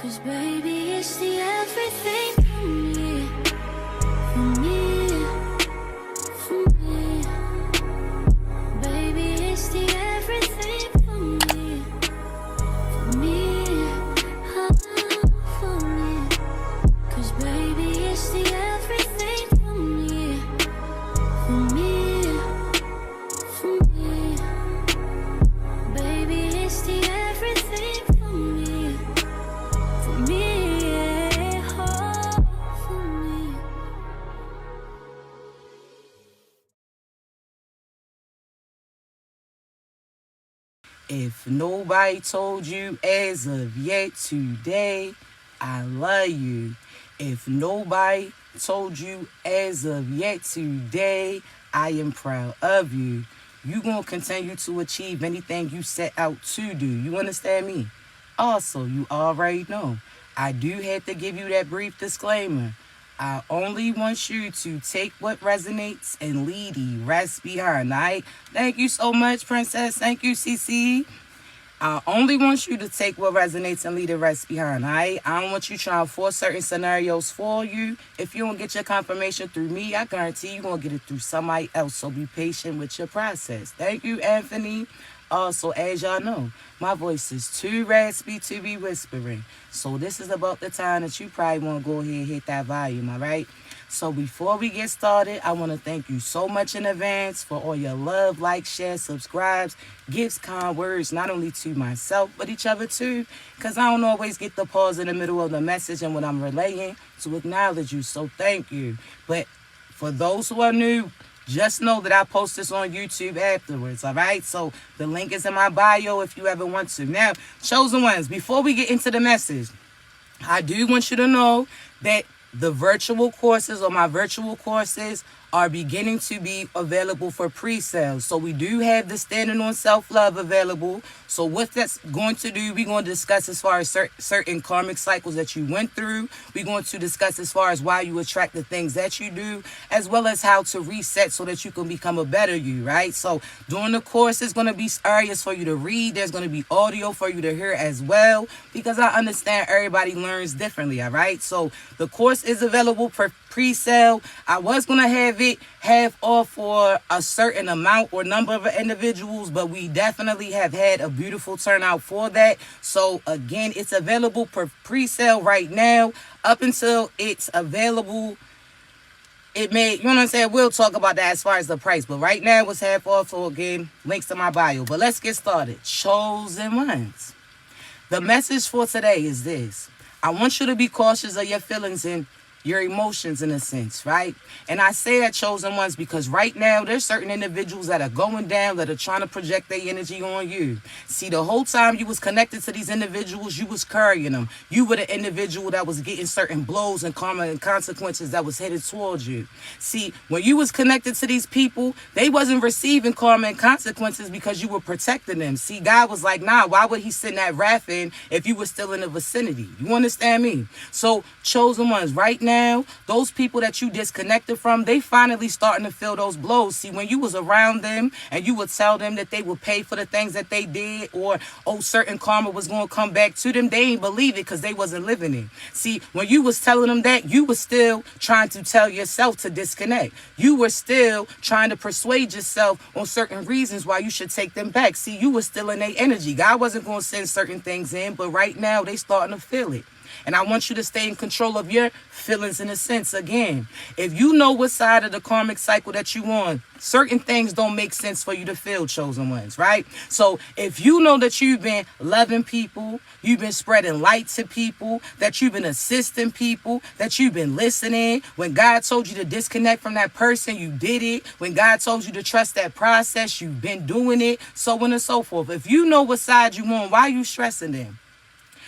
'Cause baby, it's the everything for me, for me, for me. Baby, it's the everything for me, for me, for me. 'Cause baby, it's the everything for me, for me, for me. Baby, it's the everything for me, for me, oh, for me. If nobody told you as of yet today, I love you. If nobody told you as of yet today, I am proud of you. You gonna continue to achieve anything you set out to do. You understand me? Also, you already know, I do have to give you that brief disclaimer. I only want you to take what resonates and leave the rest behind, alright? Thank you so much, Princess. Thank you, CC. I only want you to take what resonates and leave the rest behind, alright? I don't want you trying to force certain scenarios for you. If you don't get your confirmation through me, I guarantee you're going to get it through somebody else, so be patient with your process. Thank you, Anthony. Also, as y'all know, my voice is too raspy to be whispering. So this is about the time that you probably want to go ahead and hit that volume, all right? So before we get started, I want to thank you so much in advance for all your love, like, share, subscribes, gifts, kind words, not only to myself, but each other too. Because I don't always get the pause in the middle of the message and what I'm relaying to acknowledge you. So thank you. But for those who are new, just know that I post this on YouTube afterwards, all right? So the link is in my bio if you ever want to. Now, chosen ones, before we get into the message, I do want you to know that the virtual courses or my virtual courses are beginning to be available for pre-sales. So we do have the Standing on Self-Love available. So what that's going to do, we're going to discuss as far as certain karmic cycles that you went through. We're going to discuss as far as why you attract the things that you do, as well as how to reset so that you can become a better you, right? So during the course, there's going to be areas for you to read. There's going to be audio for you to hear as well, because I understand everybody learns differently, all right? So the course is available for pre-sale. I was going to have it half off for a certain amount or number of individuals, but we definitely have had a beautiful turnout for that. So again, it's available for pre-sale right now up until it's available. It may, you know what I'm saying? We'll talk about that as far as the price, but right now it's half off. So again, links to my bio. But let's get started. Chosen ones. The message for today is this. I want you to be cautious of your feelings and your emotions in a sense, right? And I say that, chosen ones, because right now there's certain individuals that are going down that are trying to project their energy on you. See, the whole time you was connected to these individuals, you was carrying them. You were the individual that was getting certain blows and karma and consequences that was headed towards you. See, when you was connected to these people, they wasn't receiving karma and consequences because you were protecting them. See, God was like, nah, why would he send that wrath in if you were still in the vicinity? You understand me? So, chosen ones, right now, those people that you disconnected from, they finally starting to feel those blows. See, when you was around them and you would tell them that they would pay for the things that they did, or certain karma was going to come back to them, they ain't believe it because they wasn't living it. See, when you was telling them that, you was still trying to tell yourself to disconnect. You were still trying to persuade yourself on certain reasons why you should take them back. See, you was still in their energy. God wasn't going to send certain things in, but right now they starting to feel it. And I want you to stay in control of your feelings in a sense. Again, if you know what side of the karmic cycle that you on, certain things don't make sense for you to feel, chosen ones, right? So if you know that you've been loving people, you've been spreading light to people, that you've been assisting people, that you've been listening, when God told you to disconnect from that person, you did it. When God told you to trust that process, you've been doing it, so on and so forth. If you know what side you on, why are you stressing them?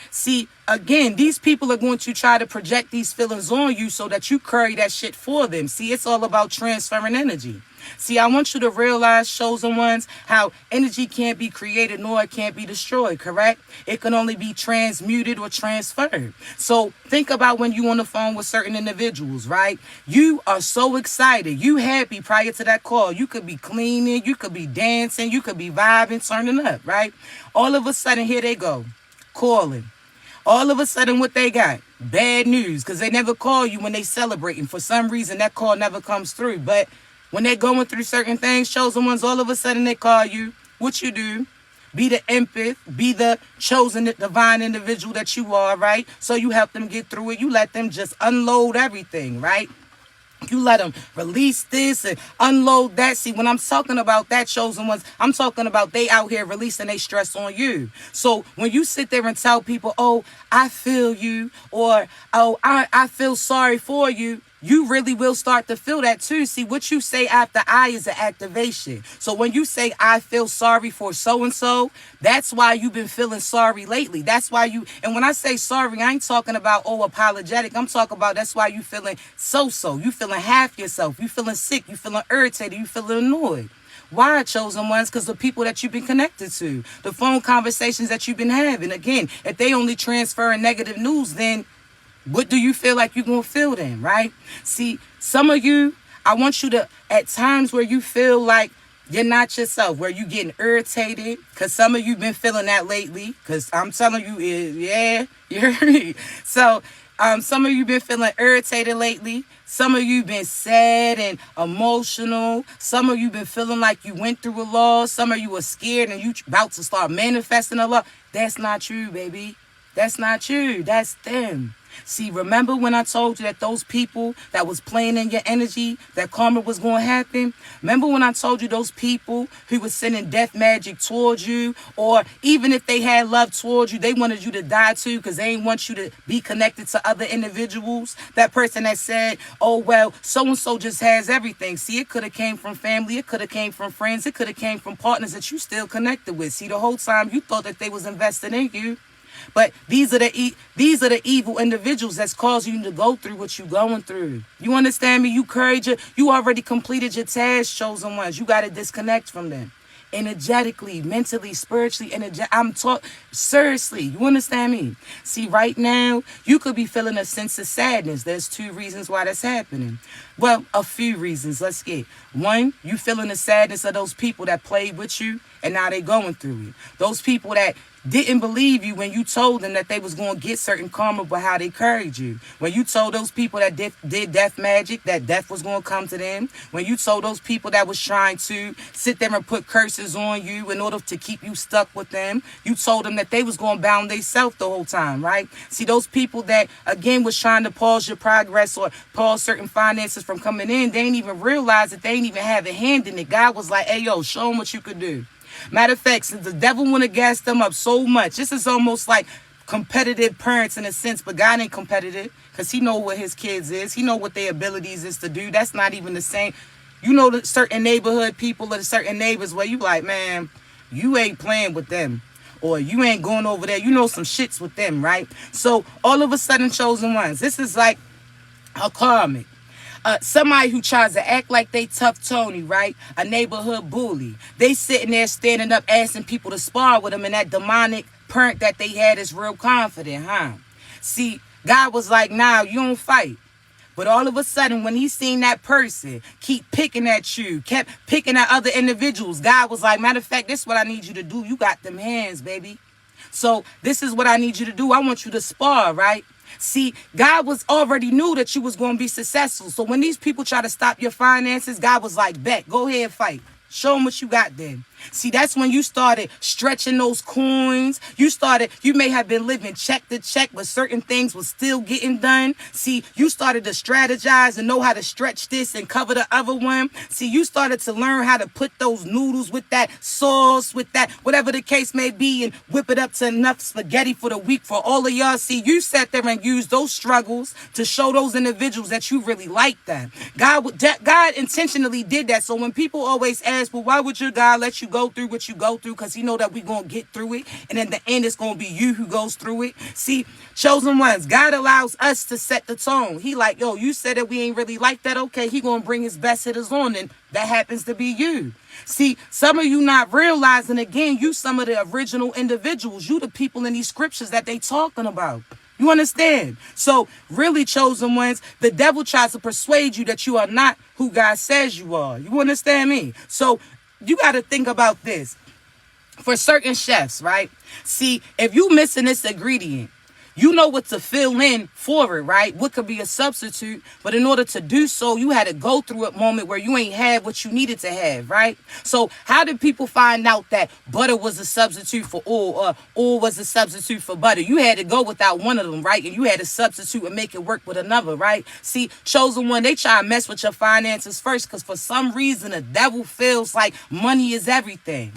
See, again, these people are going to try to project these feelings on you so that you carry that shit for them. See, it's all about transferring energy. See, I want you to realize, chosen ones, how energy can't be created nor it can't be destroyed, correct? It can only be transmuted or transferred. So think about when you on the phone with certain individuals, right? You are so excited. You happy prior to that call. You could be cleaning. You could be dancing. You could be vibing, turning up, right? All of a sudden, here they go, calling. All of a sudden, what they got? Bad news, because they never call you when they celebrating. For some reason, that call never comes through. But when they're going through certain things, chosen ones, all of a sudden they call you. What you do? Be the empath, be the chosen divine individual that you are, right? So you help them get through it. You let them just unload everything, right? You let them release this and unload that. See, when I'm talking about that, chosen ones, I'm talking about they out here releasing their stress on you. So when you sit there and tell people, oh, I feel you, or oh, I feel sorry for you, you really will start to feel that too. See, what you say after I is an activation. So when you say, I feel sorry for so-and-so, that's why you've been feeling sorry lately. That's why you, and when I say sorry, I ain't talking about, oh, apologetic. I'm talking about that's why you feeling so-so. You feeling half yourself. You feeling sick. You feeling irritated. You feeling annoyed. Why, chosen ones? Because the people that you've been connected to, the phone conversations that you've been having. Again, if they only transferring negative news, then what do you feel like you're going to feel then, right? See, some of you, I want you to, at times where you feel like you're not yourself, where you getting irritated, because some of you been feeling that lately, because I'm telling you, yeah, you heard me. So some of you been feeling irritated lately. Some of you been sad and emotional. Some of you been feeling like you went through a loss. Some of you were scared and you about to start manifesting a loss. That's not you, baby. That's not you. That's them. See, remember when I told you that those people that was playing in your energy, that karma was going to happen? Remember when I told you those people who was sending death magic towards you, or even if they had love towards you, they wanted you to die too because they didn't want you to be connected to other individuals? That person that said, oh, well, so-and-so just has everything. See, it could have came from family. It could have came from friends. It could have came from partners that you still connected with. See, the whole time you thought that they was invested in you. But these are the evil individuals that's causing you to go through what you're going through. You understand me? You already completed your task, chosen ones. You got to disconnect from them. Energetically, mentally, spiritually, I'm talking seriously. You understand me? See, right now, you could be feeling a sense of sadness. There's 2 reasons why that's happening. Well, a few reasons. Let's get. 1, you feeling the sadness of those people that played with you and now they going through it. Those people that didn't believe you when you told them that they was going to get certain karma by how they carried you. When you told those people that did death magic, that death was going to come to them. When you told those people that was trying to sit there and put curses on you in order to keep you stuck with them, you told them that they was going to bound themselves the whole time, right? See, those people that, again, was trying to pause your progress or pause certain finances from coming in, they ain't even realize that they ain't even have a hand in it. God was like, hey, yo, show them what you could do. Matter of fact, since the devil want to gas them up so much, this is almost like competitive parents in a sense, but God ain't competitive because he know what his kids is. He know what their abilities is to do. That's not even the same. You know, the certain neighborhood people or the certain neighbors where you like, man, you ain't playing with them or you ain't going over there. You know some shits with them, right? So all of a sudden, chosen ones, this is like a karmic. Somebody who tries to act like they tough Tony, right? A neighborhood bully. They sitting there standing up asking people to spar with them, and that demonic parent that they had is real confident, huh? See, God was like, nah, you don't fight. But all of a sudden, when he seen that person keep picking at you, kept picking at other individuals, God was like, matter of fact, this is what I need you to do. You got them hands, baby. So this is what I need you to do. I want you to spar, right? See, God was already knew that you was going to be successful. So when these people try to stop your finances, God was like, bet, go ahead and fight. Show them what you got then. See, that's when you started stretching those coins. You may have been living check to check, but certain things was still getting done. See, you started to strategize and know how to stretch this and cover the other one. See, you started to learn how to put those noodles with that sauce, with that, whatever the case may be, and whip it up to enough spaghetti for the week for all of y'all. See, you sat there and used those struggles to show those individuals that you really like them. God intentionally did that. So when people always ask, well, why would your God let you go through what you go through? Because he know that we're going to get through it. And in the end, it's going to be you who goes through it. See, chosen ones, God allows us to set the tone. He like, yo, you said that we ain't really like that. Okay, he going to bring his best hitters on, and that happens to be you. See, some of you not realizing, again, you some of the original individuals. You the people in these scriptures that they talking about. You understand? So really, chosen ones, the devil tries to persuade you that you are not who God says you are. You understand me? So you got to think about this. For certain chefs, right? See, if you missing this ingredient, you know what to fill in for it, right? What could be a substitute, but in order to do so, you had to go through a moment where you ain't had what you needed to have, right? So how did people find out that butter was a substitute for oil, or oil was a substitute for butter? You had to go without one of them, right? And you had to substitute and make it work with another, right? See, chosen one, they try to mess with your finances first because for some reason the devil feels like money is everything.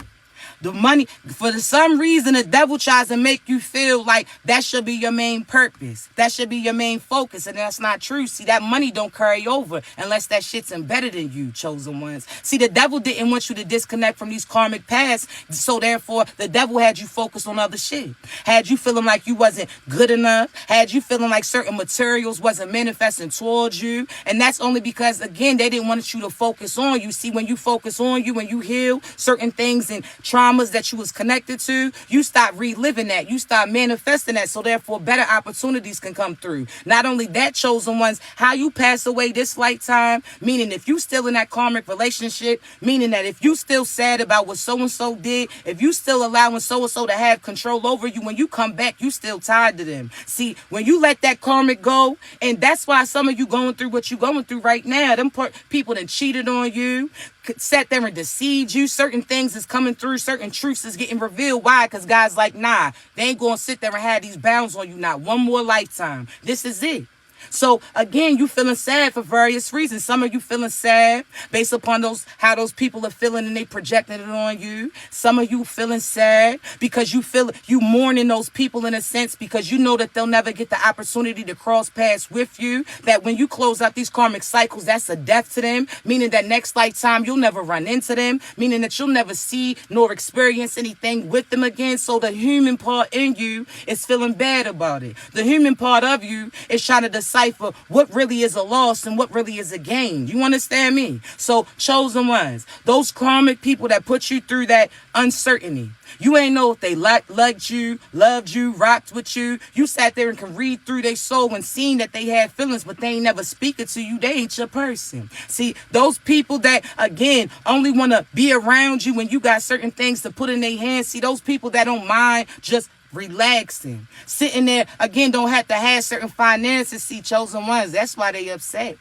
The money, for some reason, the devil tries to make you feel like that should be your main purpose. That should be your main focus. And that's not true. See, that money don't carry over unless that shit's embedded in you, chosen ones. See, the devil didn't want you to disconnect from these karmic paths. So therefore, the devil had you focus on other shit. Had you feeling like you wasn't good enough. Had you feeling like certain materials wasn't manifesting towards you. And that's only because, again, they didn't want you to focus on you. See, when you focus on you, when you heal certain things and traumas that you was connected to, you stop reliving that. You start manifesting that. So therefore, better opportunities can come through. Not only that, chosen ones, how you pass away this lifetime, meaning if you still in that karmic relationship, meaning that if you still sad about what so-and-so did, if you still allowing so-and-so to have control over you, when you come back, you still tied to them. See, when you let that karmic go, and that's why some of you going through what you going through right now, them people that cheated on you, sat there and deceived you. Certain things is coming through. Certain truths is getting revealed. Why? Because God's like, nah, they ain't going to sit there and have these bounds on you. Not one more lifetime. This is it. So again, you feeling sad for various reasons. Some of you feeling sad based upon how those people are feeling and they projecting it on you. Some of you feeling sad because you mourning those people in a sense because you know that they'll never get the opportunity to cross paths with you. That when you close out these karmic cycles, that's a death to them, meaning that next lifetime you'll never run into them, meaning that you'll never see nor experience anything with them again. So the human part in you is feeling bad about it. The human part of you is trying to decipher what really is a loss and what really is a gain. You understand me? So chosen ones, those karmic people that put you through that uncertainty, you ain't know if they liked you, loved you, rocked with you. You sat there and can read through their soul and seen that they had feelings, but they ain't never speaking to you. They ain't your person. See, those people that, again, only want to be around you when you got certain things to put in their hands. See, those people that don't mind just relaxing, sitting there, again, don't have to have certain finances. See, chosen ones, that's why they upset.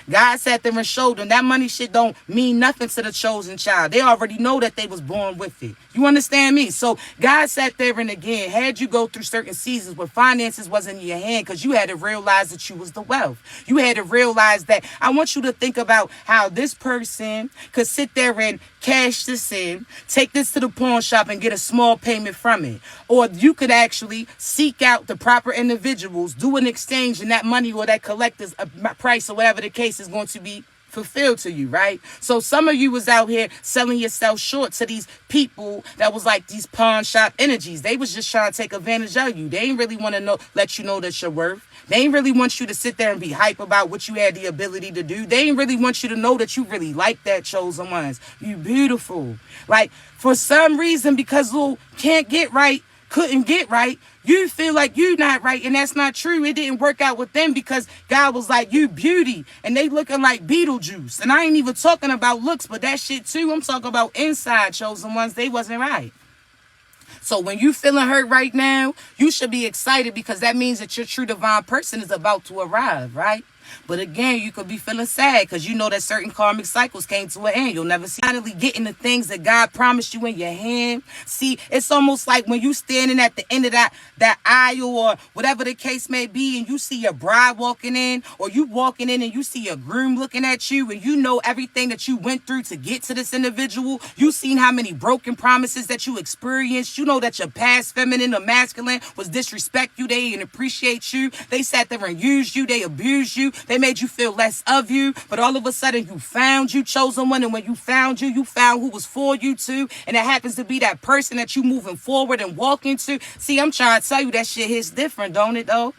God sat there and showed them that money shit don't mean nothing to the chosen child. They already know that they was born with it. You understand me? So God sat there and again had you go through certain seasons where finances wasn't in your hand because you had to realize that you was the wealth. You had to realize that. I want you to think about how this person could sit there and cash this in, take this to the pawn shop and get a small payment from it. Or you could actually seek out the proper individuals, do an exchange, and that money or that collector's price or whatever the case is going to be fulfilled to you, right? So some of you was out here selling yourself short to these people that was like these pawn shop energies. They was just trying to take advantage of you. They ain't really want to let you know that you're worth. They ain't really want you to sit there and be hype about what you had the ability to do. They ain't really want you to know that you really like that, chosen ones. You beautiful. Like, for some reason, because little can't get right, couldn't get right, you feel like you not right, and that's not true. It didn't work out with them because God was like, you beauty, and they looking like Beetlejuice. And I ain't even talking about looks, but that shit too. I'm talking about inside, chosen ones. They wasn't right. So when you feeling hurt right now, you should be excited because that means that your true divine person is about to arrive, right? But again, you could be feeling sad because you know that certain karmic cycles came to an end. You'll never see finally getting the things that God promised you in your hand. See, it's almost like when you standing at the end of that aisle or whatever the case may be, and you see your bride walking in, or you walking in and you see your groom looking at you, and you know everything that you went through to get to this individual. You seen how many broken promises that you experienced. You know that your past feminine or masculine was disrespect you. They didn't appreciate you. They sat there and used you. They abused you. They made you feel less of you, but all of a sudden you found you, chosen one, and when you found you found who was for you too, and it happens to be that person that you moving forward and walking to. See, I'm trying to tell you that shit hits different, don't it though?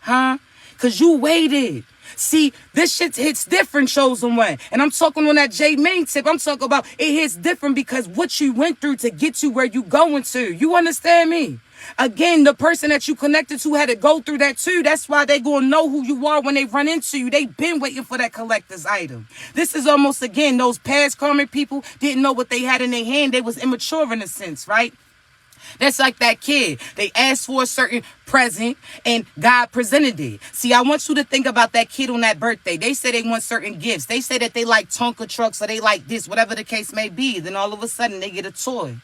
Huh? Because you waited. See, this shit hits different, chosen one. And I'm talking on that J main tip. I'm talking about it hits different because what you went through to get to where you going to. You understand me? Again, the person that you connected to had to go through that too. That's why they gonna know who you are when they run into you. They been waiting for that collector's item. This is almost, again, those past karmic people didn't know what they had in their hand. They was immature in a sense, right? That's like that kid. They asked for a certain present and God presented it. See, I want you to think about that kid on that birthday. They say they want certain gifts. They say that they like Tonka trucks or they like this, whatever the case may be. Then all of a sudden they get a toy.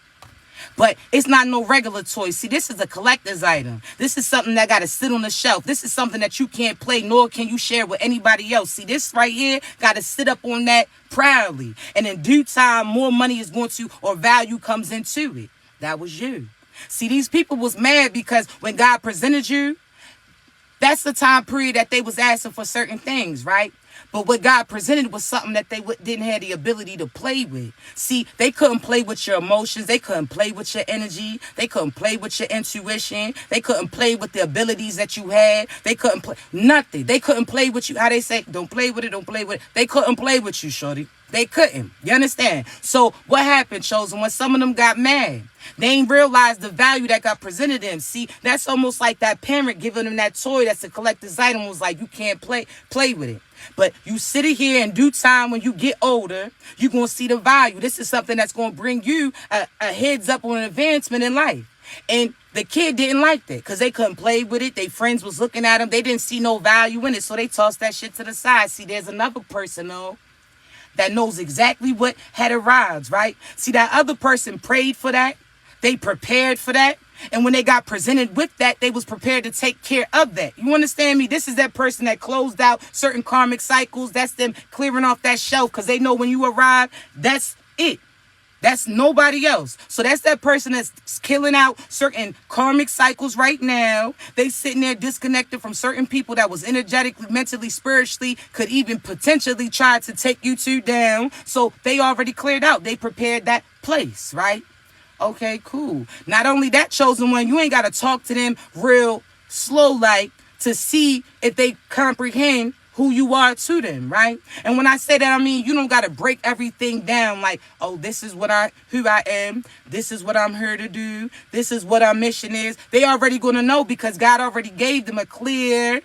But it's not no regular toy. See, this is a collector's item. This is something that got to sit on the shelf. This is something that you can't play, nor can you share with anybody else. See, this right here got to sit up on that proudly. And in due time, more money is going to, or value comes into it. That was you. See, these people was mad because when God presented you, that's the time period that they was asking for certain things, right? But what God presented was something that they didn't have the ability to play with. See, they couldn't play with your emotions. They couldn't play with your energy. They couldn't play with your intuition. They couldn't play with the abilities that you had. They couldn't play nothing. They couldn't play with you. How they say, don't play with it, don't play with it. They couldn't play with you, shorty. They couldn't. You understand? So what happened, Chosen? When some of them got mad, they ain't realized the value that got presented to them. See, that's almost like that parent giving them that toy that's a collector's item, was like, you can't play with it. But you sit here in due time when you get older, you're going to see the value. This is something that's going to bring you a heads up on an advancement in life. And the kid didn't like that because they couldn't play with it. Their friends was looking at them. They didn't see no value in it, so they tossed that shit to the side. See, there's another person, though, that knows exactly what had arrived, right? See, that other person prayed for that. They prepared for that. And when they got presented with that, they was prepared to take care of that. You understand me? This is that person that closed out certain karmic cycles. That's them clearing off that shelf because they know when you arrive, that's it. That's nobody else. So that's that person that's killing out certain karmic cycles right now. They sitting there disconnected from certain people that was energetically, mentally, spiritually, could even potentially try to take you two down. So they already cleared out. They prepared that place, right? Okay, cool. Not only that, Chosen One, you ain't got to talk to them real slow like to see if they comprehend who you are to them, right? And when I say that, I mean you don't got to break everything down like, oh, this is who I am. This is what I'm here to do. This is what our mission is. They already going to know because God already gave them a clear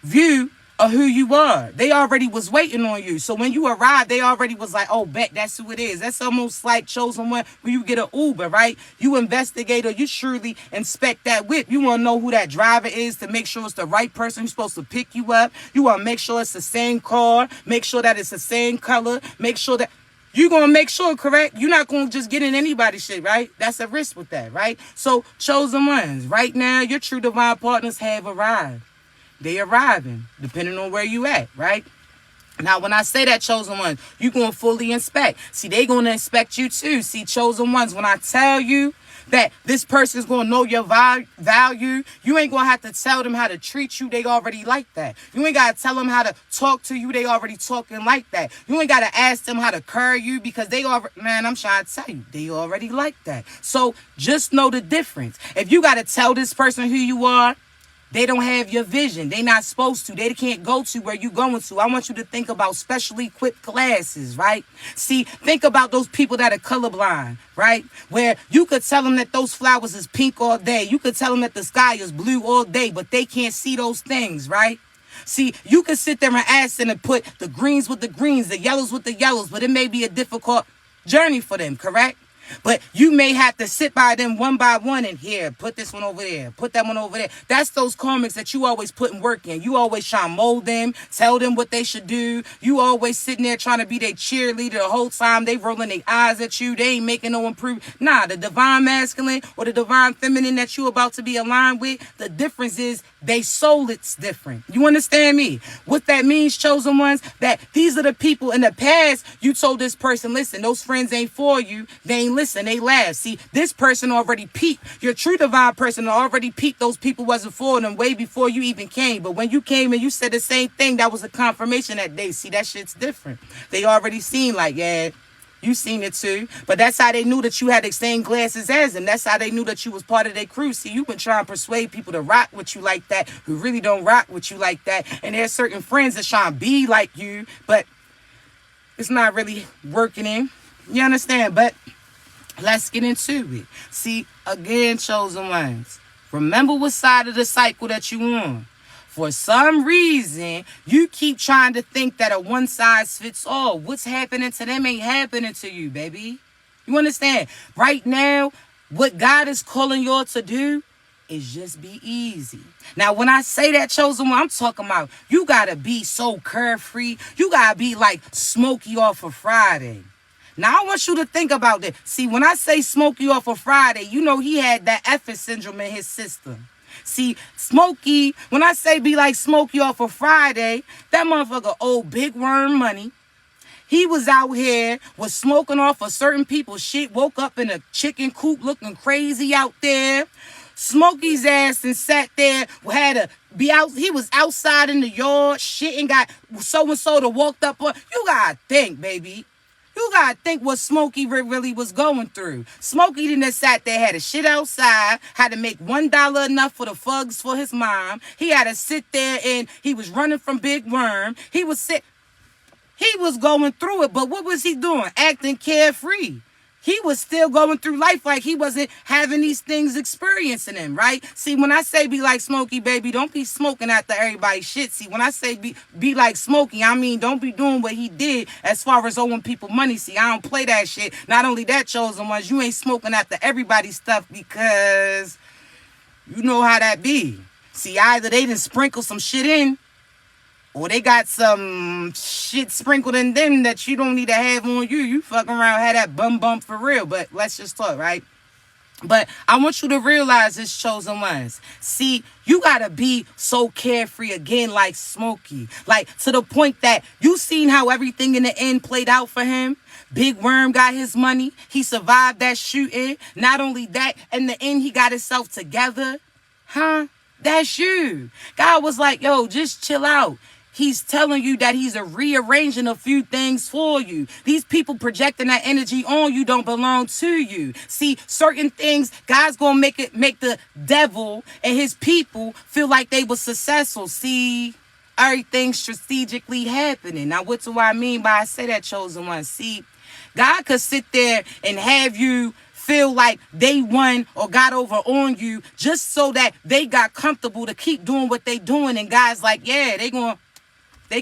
view of who you are. They already was waiting on you. So when you arrived, they already was like, oh, bet that's who it is. That's almost like Chosen One when you get an Uber, right? You investigate or you surely inspect that whip. You want to know who that driver is to make sure it's the right person who's supposed to pick you up. You want to make sure it's the same car. Make sure that it's the same color. Make sure that you're going to make sure, correct? You're not going to just get in anybody's shit, right? That's a risk with that, right? So Chosen Ones, right now, your true divine partners have arrived. They arriving, depending on where you at, right? Now, when I say that, Chosen Ones, you're going to fully inspect. See, they going to inspect you too. See, Chosen Ones, when I tell you that this person's going to know your value, you ain't going to have to tell them how to treat you. They already like that. You ain't got to tell them how to talk to you. They already talking like that. You ain't got to ask them how to carry you because they already, man, I'm trying to tell you, they already like that. So just know the difference. If you got to tell this person who you are, they don't have your vision. They not supposed to. They can't go to where you going to. I want you to think about specially equipped classes, right? See, think about those people that are colorblind, right? Where you could tell them that those flowers is pink all day. You could tell them that the sky is blue all day, but they can't see those things, right? See, you could sit there and ask them to put the greens with the greens, the yellows with the yellows, but it may be a difficult journey for them, correct? But you may have to sit by them one by one and here, put this one over there, put that one over there. That's those karmics that you always put in work in. You always try to mold them, tell them what they should do. You always sitting there trying to be their cheerleader the whole time. They rolling their eyes at you. They ain't making no improvement. Nah, the divine masculine or the divine feminine that you about to be aligned with, the difference is they soul it's different. You understand me? What that means, Chosen Ones, that these are the people in the past you told this person, listen, those friends ain't for you. They ain't listen, they laugh. See, this person already peeped. Your true divine person already peeped those people wasn't for them way before you even came. But when you came and you said the same thing, that was a confirmation that day. See, that shit's different. They already seen like, yeah, you seen it too. But that's how they knew that you had the same glasses as them. That's how they knew that you was part of their crew. See, you been trying to persuade people to rock with you like that who really don't rock with you like that. And there's certain friends that trying to be like you, but it's not really working in. You understand? But let's get into it. See, again, Chosen Ones, remember what side of the cycle that you on. For some reason, you keep trying to think that a one size fits all. What's happening to them ain't happening to you, baby. You understand? Right now, what God is calling y'all to do is just be easy. Now, when I say that, chosen one, I'm talking about you gotta be so carefree. You gotta be like Smokey off of Friday. Now, I want you to think about that. See, when I say Smokey off of Friday, you know he had that effing syndrome in his system. See, Smokey, when I say be like Smokey off of Friday, that motherfucker owed big worm money. He was out here, was smoking off of certain people's shit, woke up in a chicken coop looking crazy out there. Smokey's ass and sat there, had to be out. He was outside in the yard, shit, and got so-and-so to walked up on. You gotta think, baby. You gotta think what Smokey really was going through. Smokey didn't have sat there, had to shit outside, had to make $1 enough for the fugs for his mom. He had to sit there and he was running from Big Worm. He was going through it, but what was he doing? Acting carefree. He was still going through life like he wasn't having these things experiencing him, right? See, when I say be like Smokey, baby, don't be smoking after everybody's shit. See, when I say be like Smokey, I mean don't be doing what he did as far as owing people money. See, I don't play that shit. Not only that, chosen ones, you ain't smoking after everybody's stuff because you know how that be. See, either they didn't sprinkle some shit in, or they got some shit sprinkled in them that you don't need to have on you. You fucking around, had that bum for real. But let's just talk, right? But I want you to realize this, chosen ones. See, you gotta be so carefree again like Smokey. Like, to the point that you seen how everything in the end played out for him. Big Worm got his money. He survived that shooting. Not only that, in the end, he got himself together. Huh? That's you. God was like, yo, just chill out. He's telling you that he's rearranging a few things for you. These people projecting that energy on you don't belong to you. See, certain things, God's going to make the devil and his people feel like they were successful. See, everything's strategically happening. Now, what do I mean by I say that, chosen one? See, God could sit there and have you feel like they won or got over on you just so that they got comfortable to keep doing what they doing. And God's like, yeah, they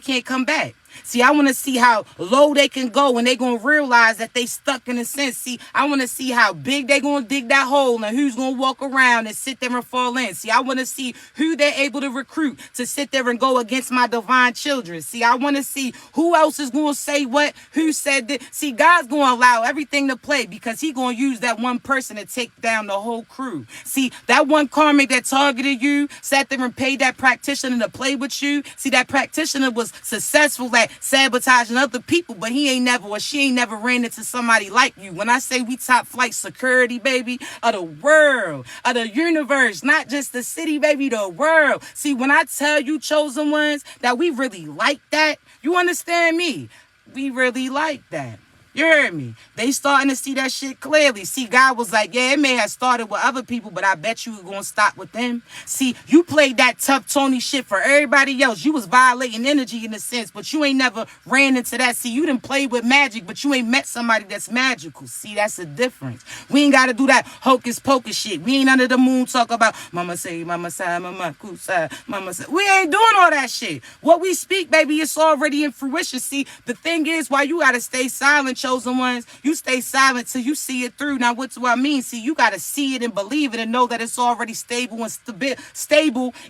can't come back. See, I want to see how low they can go and they're going to realize that they stuck in a sense. See, I want to see how big they're going to dig that hole and who's going to walk around and sit there and fall in. See, I want to see who they're able to recruit to sit there and go against my divine children. See, I want to see who else is going to say what, who said that. See, God's going to allow everything to play because he's going to use that one person to take down the whole crew. See, that one karmic that targeted you, sat there and paid that practitioner to play with you. See, that practitioner was successful at sabotaging other people, but he ain't never or she ain't never ran into somebody like you. When I say we top flight security, baby, of the world, of the universe, not just the city, baby, the world. See, when I tell you, chosen ones, that we really like that, you understand me? We really like that. You heard me? They starting to see that shit clearly. See, God was like, yeah, it may have started with other people, but I bet you were going to stop with them. See, you played that tough Tony shit for everybody else. You was violating energy in a sense, but you ain't never ran into that. See, you done played with magic, but you ain't met somebody that's magical. See, that's the difference. We ain't got to do that hocus pocus shit. We ain't under the moon talk about mama say, mama side, mama kusa, mama say. We ain't doing all that shit. What we speak, baby, it's already in fruition. See, the thing is, why you got to stay silent, chosen ones, you stay silent till you see it through. Now, what do I mean? See, you got to see it and believe it and know that it's already stable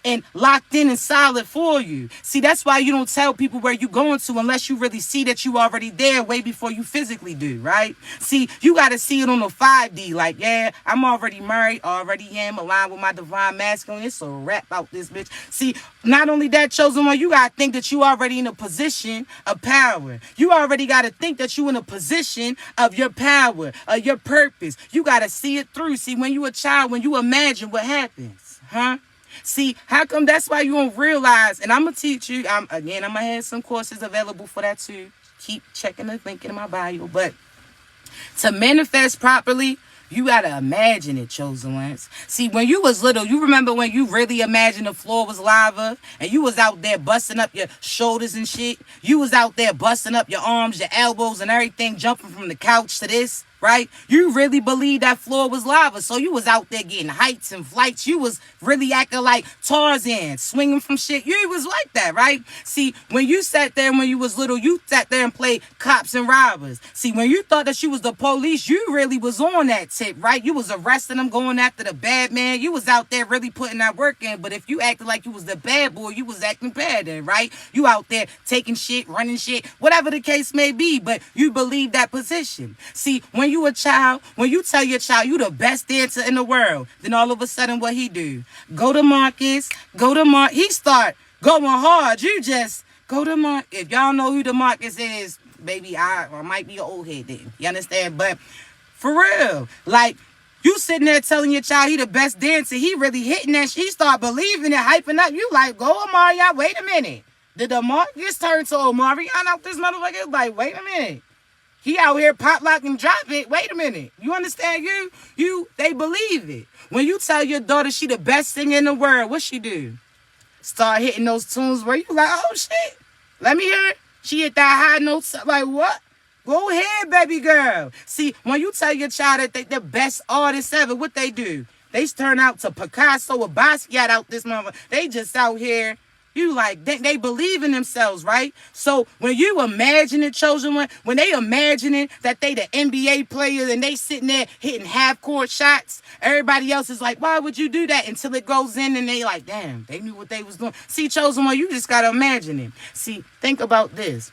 and locked in and solid for you. See, that's why you don't tell people where you going to unless you really see that you already there way before you physically do, right? See, you got to see it on the 5D. Like, yeah, I'm already married, already am aligned with my divine masculine. It's a wrap out this bitch. See, not only that, chosen one, you got to think that you already in a position of power. You already got to think that you in a position of your power, of your purpose. You got to see it through. See, when you a child, when you imagine what happens, huh? See, how come that's why you don't realize, and I'm going to teach you, I'm going to have some courses available for that too. Keep checking the link in my bio. But to manifest properly, you got to imagine it, chosen ones. See, when you was little, you remember when you really imagined the floor was lava and you was out there busting up your shoulders and shit? You was out there busting up your arms, your elbows and everything, jumping from the couch to this. right? You really believed that floor was lava. So you was out there getting heights and flights. You was really acting like Tarzan, swinging from shit. You was like that, right? See, when you sat there when you was little, you sat there and played cops and robbers. See, when you thought that you was the police, you really was on that tip, right? You was arresting them, going after the bad man. You was out there really putting that work in. But if you acted like you was the bad boy, you was acting bad then, right? You out there taking shit, running shit, whatever the case may be. But you believe that position. See, when you a child, when you tell your child you the best dancer in the world, then all of a sudden what he do? Go to Marcus, he start going hard. You just go to Marcus. If y'all know who the Marcus is, baby, I might be an old head then. You understand? But for real, like, you sitting there telling your child he the best dancer, he really hitting that shit. He start believing it, hyping up. You like, go Omarion, wait a minute. Did the Marcus turn to Omarion out this motherfucker? Like, wait a minute. He out here pop, lock, and drop it. Wait a minute. You understand? They believe it. When you tell your daughter she the best singer in the world, what she do? Start hitting those tunes where you like, oh shit, let me hear it. She hit that high note, like what? Go ahead, baby girl. See, when you tell your child that they the best artist ever, what they do? They turn out to Picasso or Basquiat out this mother. They just out here. You like, they believe in themselves, right? So when you imagine it, chosen one, when they imagining that they the NBA players and they sitting there hitting half-court shots, everybody else is like, why would you do that? Until it goes in and they like, damn, they knew what they was doing. See, chosen one, you just got to imagine it. See, think about this.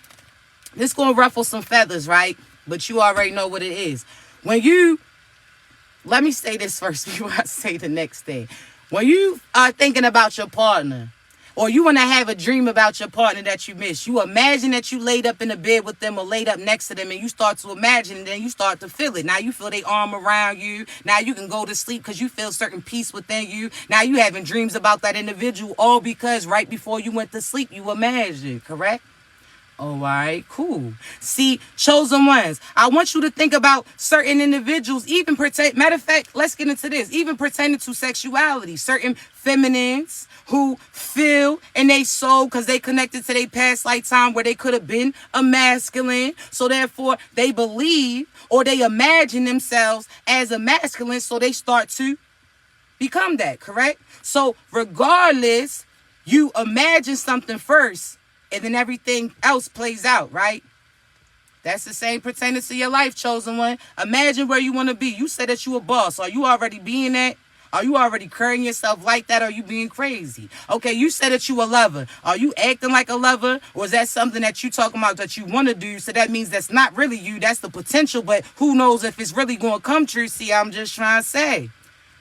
This going to ruffle some feathers, right? But you already know what it is. Let me say this first before I say the next thing. When you are thinking about your partner, or you want to have a dream about your partner that you miss, you imagine that you laid up in the bed with them or laid up next to them, and you start to imagine, and then you start to feel it. Now you feel their arm around you. Now you can go to sleep because you feel certain peace within you. Now you having dreams about that individual, all because right before you went to sleep, you imagined, correct? All right, cool. See, chosen ones, I want you to think about certain individuals, matter of fact, let's get into this, even pertaining to sexuality, certain feminines who feel in their soul because they connected to their past lifetime where they could have been a masculine. So therefore, they believe or they imagine themselves as a masculine, so they start to become that, correct? So regardless, you imagine something first, and then everything else plays out, right? That's the same pertaining to your life, chosen one. Imagine where you want to be. You said that you a boss. Are you already being that? Are you already carrying yourself like that? Or are you being crazy? Okay, you said that you a lover. Are you acting like a lover? Or is that something that you talking about that you want to do? So that means that's not really you. That's the potential. But who knows if it's really going to come true? See, I'm just trying to say.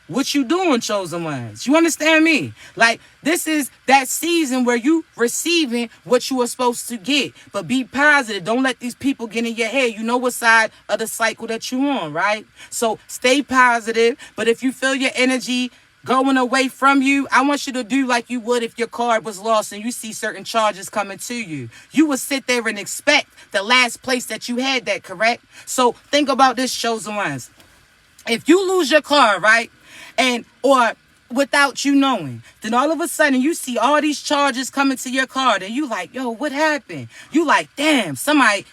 What you doing, chosen ones? You understand me? Like, this is that season where you receiving what you are supposed to get. But be positive. Don't let these people get in your head. You know what side of the cycle that you on, right? So stay positive. But if you feel your energy going away from you, I want you to do like you would if your card was lost and you see certain charges coming to you. You would sit there and expect the last place that you had that, correct? So think about this, chosen ones. If you lose your card, right? Or without you knowing, then all of a sudden you see all these charges coming to your card and you like, yo, what happened? You like, damn, somebody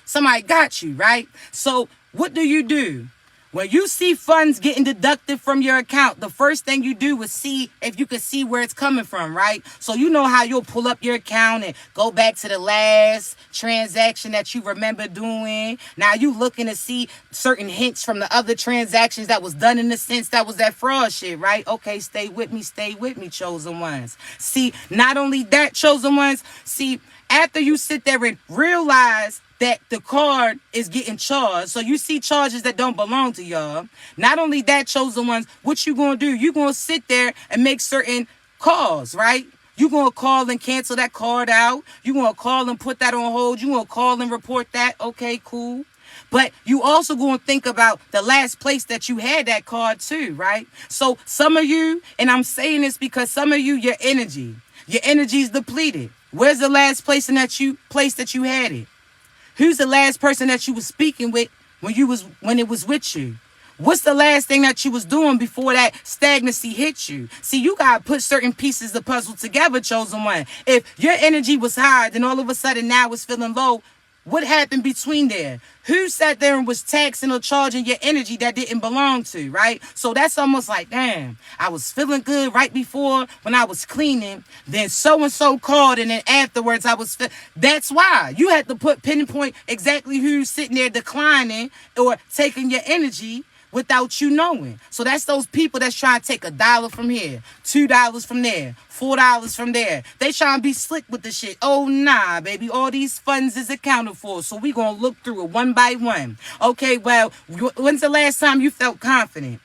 got you, right? So what do? When you see funds getting deducted from your account, the first thing you do is see if you can see where it's coming from, right? So you know how you'll pull up your account and go back to the last transaction that you remember doing. Now you looking to see certain hints from the other transactions that was done in the sense that was that fraud shit, right? Okay, stay with me, chosen ones. See, not only that, chosen ones, see, after you sit there and realize that the card is getting charged, so you see charges that don't belong to y'all. Not only that, chosen ones, what you gonna do? You gonna sit there and make certain calls, right? You gonna call and cancel that card out. You gonna call and put that on hold. You gonna call and report that. Okay, cool. But you also gonna think about the last place that you had that card too, right? So some of you, and I'm saying this because some of you, your energy is depleted. Where's the last place that you had it? Who's the last person that you was speaking with when it was with you? What's the last thing that you was doing before that stagnancy hit you? See, you got to put certain pieces of the puzzle together, chosen one. If your energy was high, then all of a sudden now it's feeling low. What happened between there? Who sat there and was taxing or charging your energy that didn't belong to, right? So that's almost like, damn, I was feeling good right before when I was cleaning. Then so-and-so called, and then afterwards I was... That's why. You had to pinpoint exactly who's sitting there declining or taking your energy without you knowing. So that's those people that's trying to take $1 from here, $2 from there, $4 from there. They trying to be slick with the shit. Oh, nah, baby. All these funds is accounted for. So we going to look through it one by one. Okay, well, when's the last time you felt confident?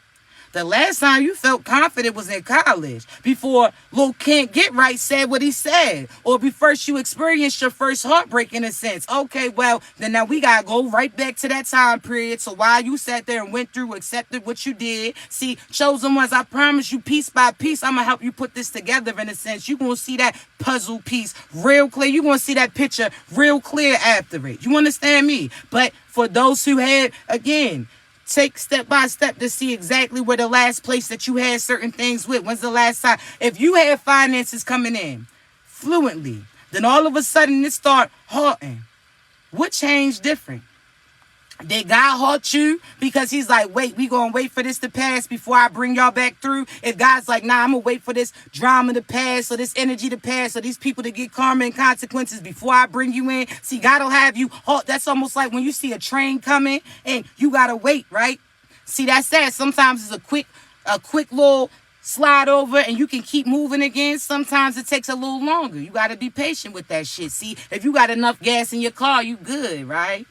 The last time you felt confident was in college, before Lil Can't Get Right said what he said, or before you experienced your first heartbreak, in a sense. Okay, well, then now we got to go right back to that time period. So while you sat there and went through, accepted what you did, see, chosen ones, I promise you, piece by piece, I'm going to help you put this together, in a sense. You're going to see that puzzle piece real clear. You're going to see that picture real clear after it. You understand me? But for those who had, again, take step by step to see exactly where the last place that you had certain things with. When's the last time? If you had finances coming in fluently, then all of a sudden it start halting. What changed different? Did God halt you because he's like, wait, we gonna wait for this to pass before I bring y'all back through? If God's like, nah, I'm gonna wait for this drama to pass, or this energy to pass, or these people to get karma and consequences before I bring you in. See, God will have you halt. That's almost like when you see a train coming and you gotta wait, right? See, that's sad. Sometimes it's a quick little slide over and you can keep moving again. Sometimes it takes a little longer. You gotta be patient with that shit. See, if you got enough gas in your car, you good, right?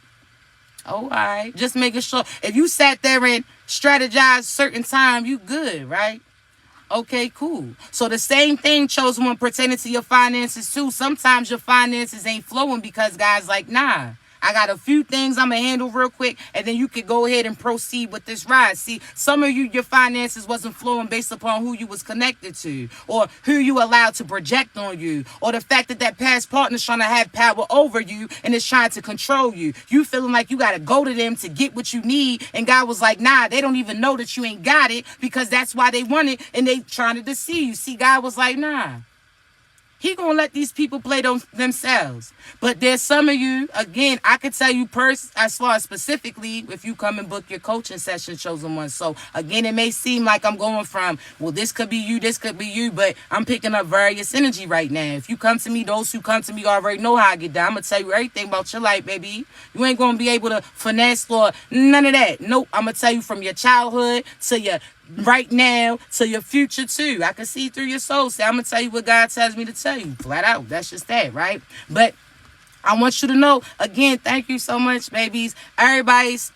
All right. Just making sure. If you sat there and strategized certain time, you good, right? Okay, cool. So the same thing, chosen one, pertaining to your finances too. Sometimes your finances ain't flowing because God's like, nah, I got a few things I'm going to handle real quick, and then you could go ahead and proceed with this ride. See, some of you, your finances wasn't flowing based upon who you was connected to, or who you allowed to project on you, or the fact that that past partner's trying to have power over you and is trying to control you. You feeling like you got to go to them to get what you need, and God was like, nah, they don't even know that you ain't got it because that's why they want it, and they trying to deceive you. See, God was like, nah. He gonna let these people play themselves. But there's some of you, again, I could tell you as far as specifically, if you come and book your coaching session, chosen one. So again, it may seem like I'm going from, well, this could be you, this could be you, but I'm picking up various energy right now. If you come to me, those who come to me already know how I get down. I'm gonna tell you everything about your life, baby. You ain't gonna be able to finesse or none of that. Nope. I'm gonna tell you from your childhood to your right now to your future too. I can see through your soul. See, I'm gonna tell you what God tells me to tell you, flat out. That's just that, right? But I want you to know, again, thank you so much, babies. Everybody's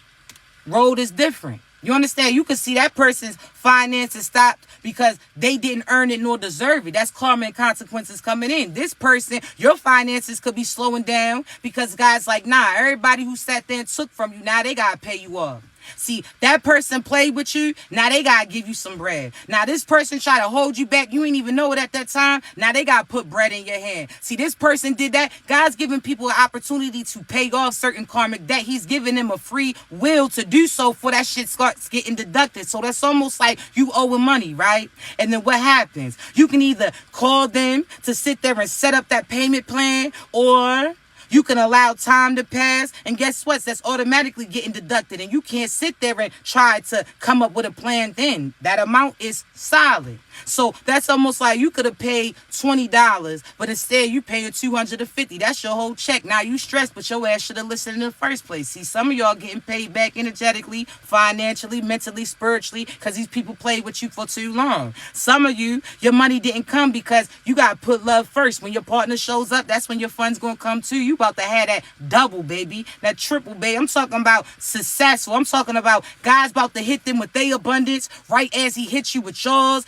road is different. You understand? You can see that person's finances stopped because they didn't earn it nor deserve it. That's karma and consequences coming in. This person, your finances could be slowing down because God's like, nah, everybody who sat there and took from you, now they gotta pay you off. See, that person played with you. Now they got to give you some bread. Now this person tried to hold you back. You ain't even know it at that time. Now they got to put bread in your hand. See, this person did that. God's giving people an opportunity to pay off certain karmic debt. He's giving them a free will to do so before that shit starts getting deducted. So that's almost like you owing money, right? And then what happens? You can either call them to sit there and set up that payment plan, or you can allow time to pass, and guess what? That's automatically getting deducted, and you can't sit there and try to come up with a plan then. That amount is solid. So that's almost like you could have paid $20, but instead you paying $250. That's your whole check. Now you stressed, but your ass should have listened in the first place. See, some of y'all getting paid back energetically, financially, mentally, spiritually, because these people played with you for too long. Some of you, your money didn't come because you got to put love first. When your partner shows up, that's when your funds going to come too. You about to have that double, baby, that triple, baby. I'm talking about successful. I'm talking about God's about to hit them with their abundance right as he hits you with yours.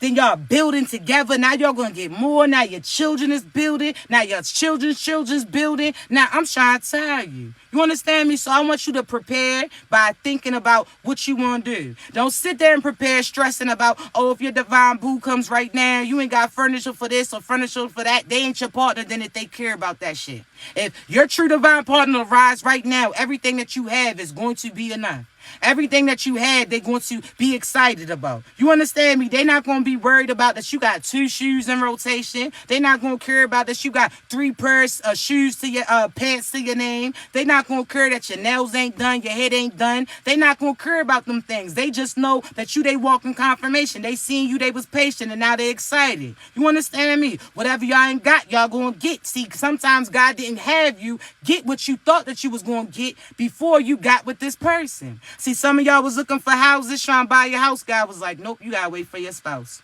Then y'all building together. Now y'all gonna get more. Now your children is building. Now your children's building. Now I'm trying to tell you. You understand me? So I want you to prepare by thinking about what you want to do. Don't sit there and prepare stressing about, oh, if your divine boo comes right now, you ain't got furniture for this or furniture for that. They ain't your partner, then if they care about that shit. If your true divine partner arrives right now, everything that you have is going to be enough. Everything that you had, they're going to be excited about. You understand me? They're not going to be worried about that you got 2 shoes in rotation. They're not going to care about that you got 3 pairs of shoes to your pants to your name. They're not going to care that your nails ain't done, your head ain't done. They're not going to care about them things. They just know that they walking confirmation. They seen you, they was patient, and now they excited. You understand me? Whatever y'all ain't got, y'all going to get. See, sometimes God didn't have you get what you thought that you was going to get before you got with this person. See, some of y'all was looking for houses, trying to buy your house. God was like, nope, you got to wait for your spouse.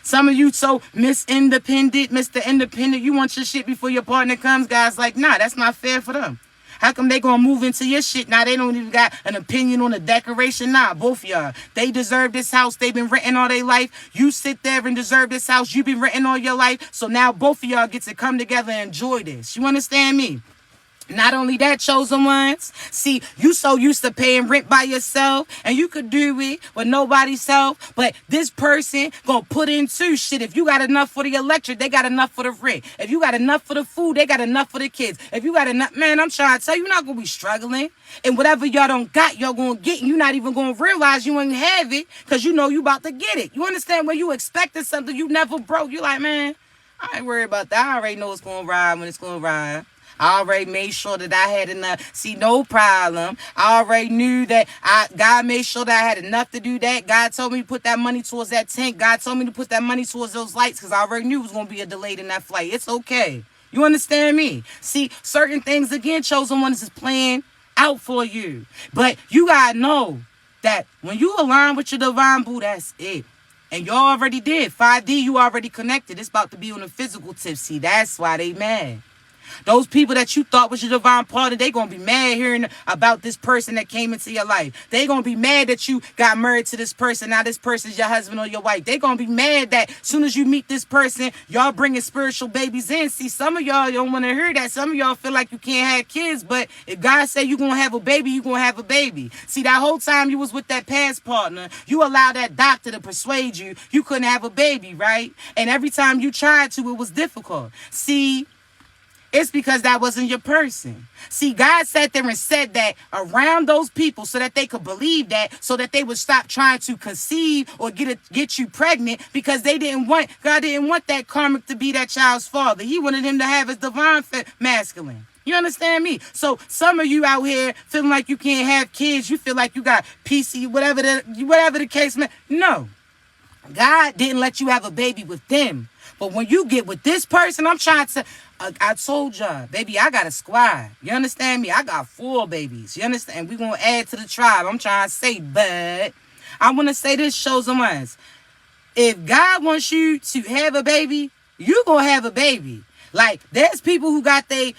Some of you so Mr. Independent, you want your shit before your partner comes. God's like, nah, that's not fair for them. How come they gonna move into your shit? Now they don't even got an opinion on the decoration. Nah, both y'all. They deserve this house. They've been renting all their life. You sit there and deserve this house. You've been renting all your life. So now both of y'all get to come together and enjoy this. You understand me? Not only that, chosen ones. See, you so used to paying rent by yourself, and you could do it with nobody's help. But this person gonna put into shit. If you got enough for the electric, they got enough for the rent. If you got enough for the food, they got enough for the kids. If you got enough, man, I'm trying to tell you, you're not gonna be struggling. And whatever y'all don't got, y'all gonna get. And you're not even gonna realize you ain't have it, because you know you about to get it. You understand? When you expected something you never broke, you like, man, I ain't worried about that. I already know it's gonna ride when it's gonna ride. I already made sure that I had enough. See, no problem. I already knew that God made sure that I had enough to do that. God told me to put that money towards that tank. God told me to put that money towards those lights, because I already knew it was going to be a delay in that flight. It's okay. You understand me? See, certain things, again, chosen ones is playing out for you. But you got to know that when you align with your divine boo, that's it. And y'all already did. 5D, you already connected. It's about to be on the physical tip. See, that's why they mad. Those people that you thought was your divine partner, they going to be mad hearing about this person that came into your life. They going to be mad that you got married to this person. Now this person's your husband or your wife. They going to be mad that as soon as you meet this person, y'all bringing spiritual babies in. See, some of y'all don't want to hear that. Some of y'all feel like you can't have kids. But if God say you going to have a baby, you going to have a baby. See, that whole time you was with that past partner, you allowed that doctor to persuade you couldn't have a baby, right? And every time you tried to, it was difficult. See, it's because that wasn't your person. See, God sat there and said that around those people so that they could believe that, so that they would stop trying to conceive or get you pregnant, because God didn't want that karmic to be that child's father. He wanted him to have his divine masculine. You understand me? So some of you out here feeling like you can't have kids, you feel like you got PC, whatever the case may. No. God didn't let you have a baby with them. But when you get with this person, I'm trying to... I told y'all, baby, I got a squad. You understand me? I got 4 babies. You understand? We're going to add to the tribe. I'm trying to say, but I want to say this, chosen ones. If God wants you to have a baby, you're going to have a baby. Like, there's people who got they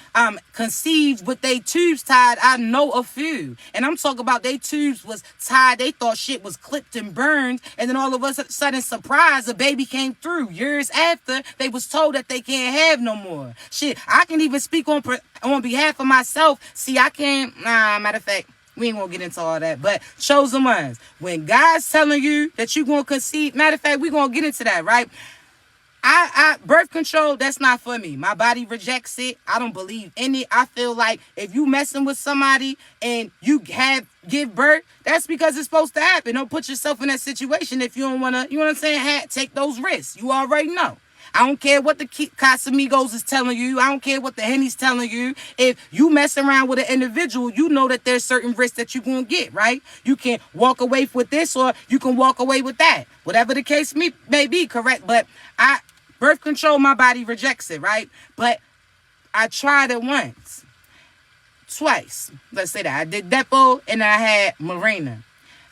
conceived with their tubes tied. I know a few. And I'm talking about their tubes was tied. They thought shit was clipped and burned. And then all of a sudden, surprise, a baby came through. Years after, they was told that they can't have no more. Shit, I can even speak on behalf of myself. See, I can't... matter of fact, we ain't gonna get into all that. But chosen ones, when God's telling you that you're gonna conceive... Matter of fact, we're gonna get into that, right? Birth control, that's not for me. My body rejects it. I don't believe in it. I feel like if you messing with somebody and you give birth, that's because it's supposed to happen. Don't put yourself in that situation if you don't want to, you know what I'm saying, take those risks. You already know. I don't care what the Casamigos is telling you. I don't care what the Henny's telling you. If you mess around with an individual, you know that there's certain risks that you're going to get, right? You can walk away with this or you can walk away with that. Whatever the case may be, correct? But birth control, my body rejects it, right? But I tried it once. Twice. Let's say that. I did Depo and I had Mirena.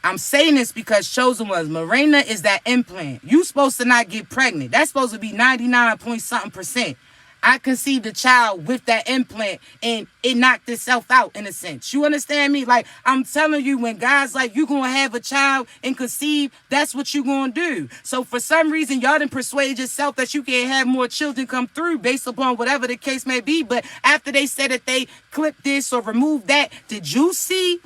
I'm saying this because chosen was Mirena is that implant. You supposed to not get pregnant. That's supposed to be 99.something%. I conceived a child with that implant and it knocked itself out in a sense. You understand me? Like, I'm telling you, when God's like, you're going to have a child and conceive, that's what you're going to do. So for some reason, y'all didn't persuade yourself that you can have more children come through based upon whatever the case may be. But after they said that they clipped this or removed that, did you see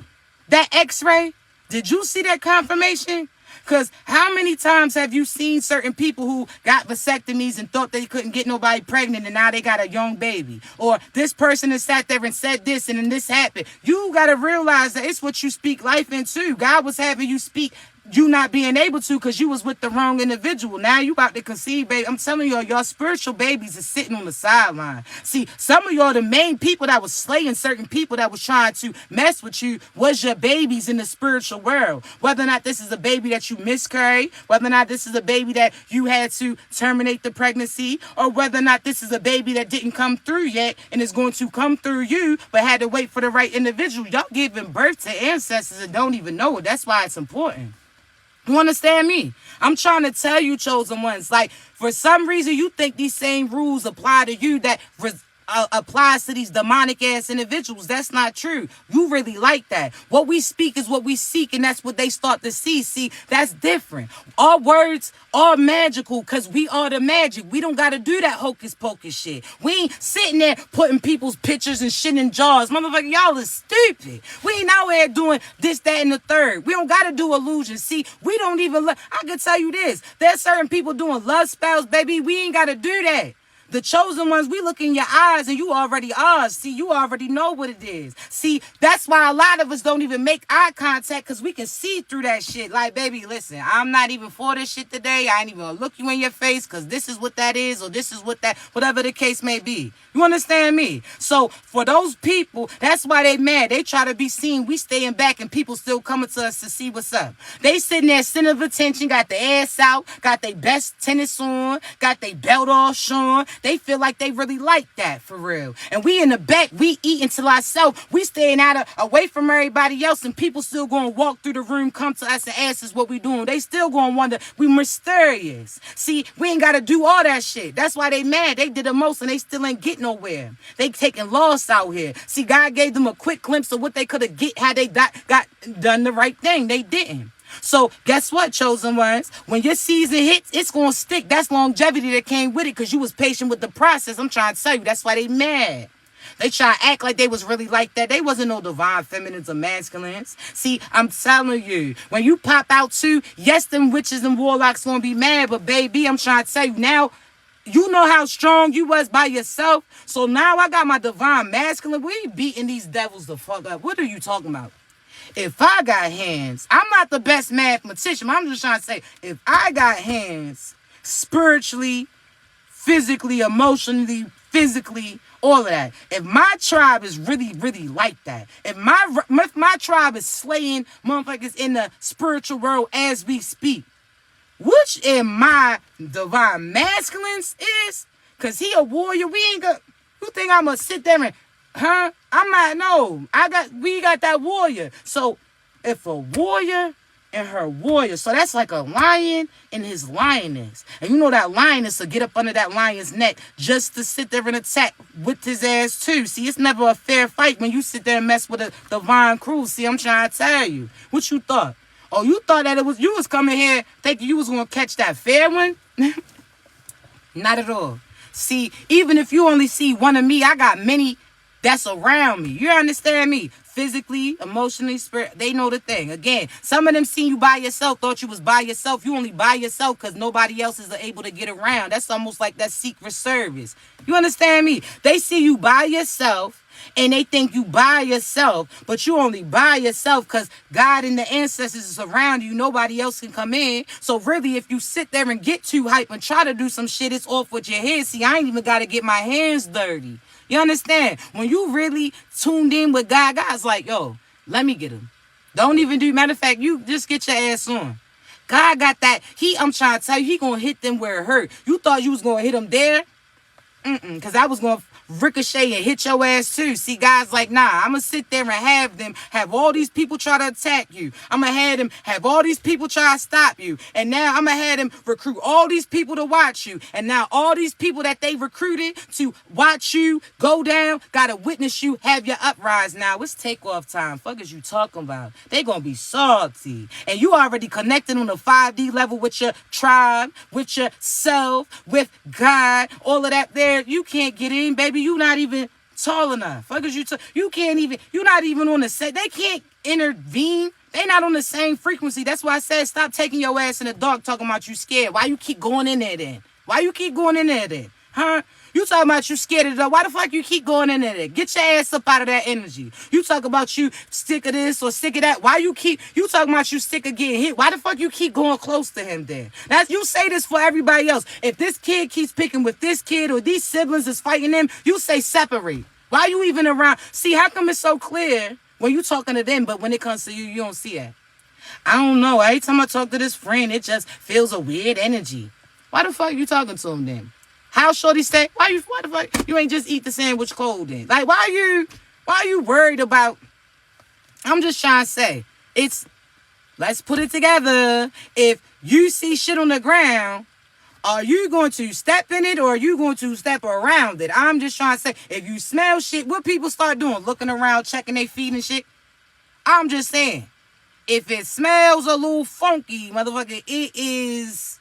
that x-ray? Did you see that confirmation? Because how many times have you seen certain people who got vasectomies and thought they couldn't get nobody pregnant and now they got a young baby? Or this person has sat there and said this and then this happened. You got to realize that it's what you speak life into. God was having you speak you not being able to because you was with the wrong individual. Now you about to conceive, baby. I'm telling y'all, your spiritual babies is sitting on the sideline. See, some of y'all, the main people that was slaying certain people that was trying to mess with you was your babies in the spiritual world. Whether or not this is a baby that you miscarried, whether or not this is a baby that you had to terminate the pregnancy, or whether or not this is a baby that didn't come through yet and is going to come through you, but had to wait for the right individual. Y'all giving birth to ancestors and don't even know it. That's why it's important. You understand me? I'm trying to tell you, chosen ones, like, for some reason, you think these same rules apply to you that applies to these demonic ass individuals. That's not true. You really like that. What we speak is what we seek, and that's what they start to see. See, that's different. Our words are magical because we are the magic. We don't got to do that hocus pocus shit. We ain't sitting there putting people's pictures and shit in jars. Motherfucker, y'all is stupid. We ain't out here doing this, that, and the third. We don't got to do illusions. See, we don't even I can tell you this. There's certain people doing love spells, baby. We ain't got to do that. The chosen ones, we look in your eyes and you already are. See, you already know what it is. See, that's why a lot of us don't even make eye contact because we can see through that shit. Like, baby, listen, I'm not even for this shit today. I ain't even gonna look you in your face because this is what that is or this is what that, whatever the case may be. You understand me? So for those people, that's why they mad. They try to be seen. We staying back and people still coming to us to see what's up. They sitting there, center of attention, got their ass out, got their best tennis on, got their belt all showing. They feel like they really like that for real. And we in the back, we eating to ourselves. We staying away from everybody else and people still going to walk through the room, come to us and ask us what we doing. They still going to wonder, we mysterious. See, we ain't got to do all that shit. That's why they mad. They did the most and they still ain't get nowhere. They taking loss out here. See, God gave them a quick glimpse of what they could have get had they got done the right thing. They didn't. So guess what, chosen ones? When your season hits, it's going to stick. That's longevity that came with it because you was patient with the process. I'm trying to tell you, that's why they mad. They try to act like they was really like that. They wasn't no divine feminines or masculines. See, I'm telling you, when you pop out too, yes, them witches and warlocks going to be mad. But baby, I'm trying to tell you now, you know how strong you was by yourself. So now I got my divine masculine. We ain't beating these devils the fuck up. What are you talking about? If I got hands, I'm not the best mathematician, but I'm just trying to say, if I got hands, spiritually, physically, emotionally, physically, all of that. If my tribe is really, really like that, if my tribe is slaying motherfuckers in the spiritual world as we speak, which in my divine masculines is, because he a warrior, we ain't gonna, you think I'm gonna sit there and, huh? I'm not, no. We got that warrior. So if a warrior and her warrior, so that's like a lion and his lioness. And you know that lioness will get up under that lion's neck just to sit there and attack with his ass too. See, it's never a fair fight when you sit there and mess with a divine crew. See, I'm trying to tell you. What you thought? Oh, you thought that you was coming here thinking you was going to catch that fair one? Not at all. See, even if you only see one of me, I got many that's around me. You understand me? Physically, emotionally, spirit, they know the thing. Again, some of them seen you by yourself, thought you was by yourself. You only by yourself because nobody else is able to get around. That's almost like that Secret Service. You understand me? They see you by yourself and they think you by yourself, but you only by yourself because God and the ancestors is around you. Nobody else can come in. So really, if you sit there and get too hype and try to do some shit, it's off with your head. See, I ain't even got to get my hands dirty. You understand? When you really tuned in with God, God's like, yo, let me get him. Don't even do, matter of fact, you just get your ass on. God got that. I'm trying to tell you, he going to hit them where it hurt. You thought you was going to hit them there? Because I was going to ricochet and hit your ass too. See, guys like, nah, I'm going to sit there and have all these people try to attack you. I'm going to have all these people try to stop you. And now I'm going to have them recruit all these people to watch you. And now all these people that they recruited to watch you go down, got to witness you have your uprise now. It's takeoff time. Fuck is you talking about? They going to be salty. And you already connected on the 5D level with your tribe, with yourself, with God, all of that there. You can't get in, baby. You not even tall enough. Fuck is you you can't even, you're not even on the set. They can't intervene. They not on the same frequency. That's why I said stop taking your ass in the dark talking about you scared. Why you keep going in there then? Why you keep going in there then? Huh? You talking about you scared of the dark. Why the fuck you keep going in there? Get your ass up out of that energy. You talk about you sick of this or sick of that. Why you talking about you sick of getting hit? Why the fuck you keep going close to him then? Now, you say this for everybody else. If this kid keeps picking with this kid or these siblings is fighting them, you say separate. Why you even around? See, how come it's so clear when you talking to them, but when it comes to you, you don't see that? I don't know. Every time I talk to this friend, it just feels a weird energy. Why the fuck you talking to him then? How shorty say? Why the fuck you ain't just eat the sandwich cold then? Like, why are you worried about? I'm just trying to say, let's put it together. If you see shit on the ground, are you going to step in it or are you going to step around it? I'm just trying to say, if you smell shit, what people start doing? Looking around, checking their feet and shit. I'm just saying, if it smells a little funky, motherfucker, it is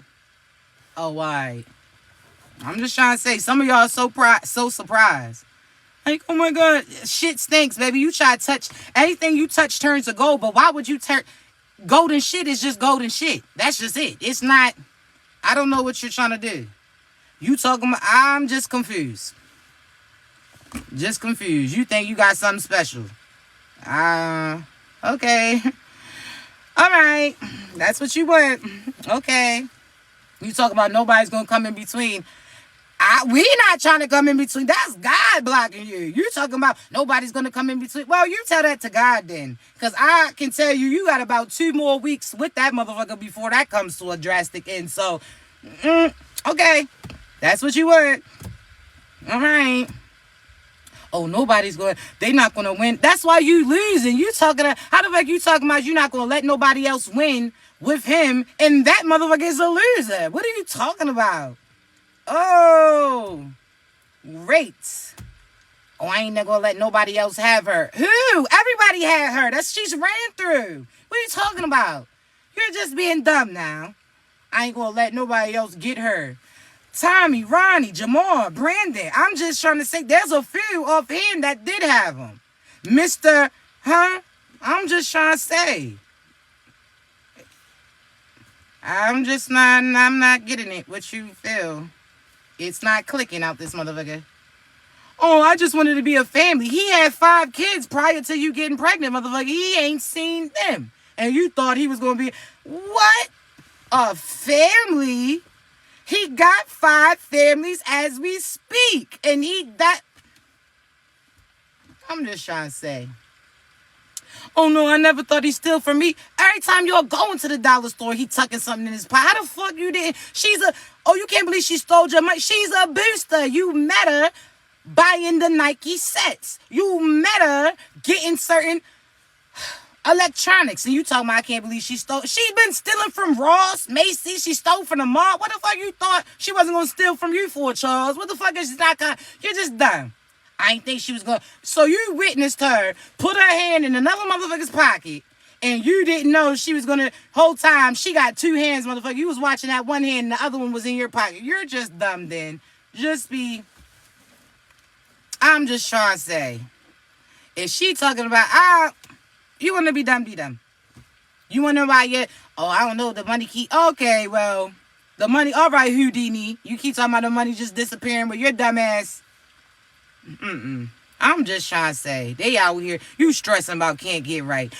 a white. I'm just trying to say, some of y'all are so surprised. Like, oh my God, shit stinks, baby. You try to touch, anything you touch turns to gold, but why would you turn, golden shit is just golden shit. That's just it. It's not, I don't know what you're trying to do. You talking about, I'm just confused. Just confused. You think you got something special. Okay. All right. That's what you want. Okay. You talking about nobody's going to come in between. We not trying to come in between. That's God blocking you. You talking about nobody's going to come in between. Well, you tell that to God then. Because I can tell you, you got about 2 more weeks with that motherfucker before that comes to a drastic end. So, okay. That's what you want. All right. Oh, nobody's going, they not going to win. That's why you losing. You talking, how the fuck you talking about you not going to let nobody else win with him and that motherfucker is a loser? What are you talking about? Oh, great. Oh, I ain't never gonna let nobody else have her. Who? Everybody had her. She's ran through. What are you talking about? You're just being dumb now. I ain't gonna let nobody else get her. Tommy, Ronnie, Jamar, Brandon. I'm just trying to say there's a few of him that did have them. Mr. Huh? I'm just trying to say. I'm not getting it, what you feel. It's not clicking out this motherfucker. Oh, I just wanted to be a family. He had 5 kids prior to you getting pregnant, motherfucker. He ain't seen them. And you thought he was going to be... What? A family? He got 5 families as we speak. And I'm just trying to say. Oh, no, I never thought he'd steal from me. Every time y'all go into the dollar store, he tucking something in his pocket. How the fuck you didn't? You can't believe she stole your money. She's a booster. You met her buying the Nike sets. You met her getting certain electronics. And you talking about I can't believe she stole. She's been stealing from Ross, Macy's. She stole from the mall. What the fuck you thought she wasn't going to steal from you for, Charles? What the fuck is not going to? You're just dumb. I ain't think she was going to. So you witnessed her put her hand in another motherfucker's pocket, and you didn't know she was going to, whole time, she got 2 hands, motherfucker. You was watching that one hand, and the other one was in your pocket. You're just dumb then. I'm just trying to say, if she talking about, you want to be dumb, be dumb. You want to buy it? Oh, I don't know, the money keep, okay, well, the money, all right, Houdini. You keep talking about the money just disappearing with your dumb ass. I'm just trying to say, they out here, you stressing about can't get right.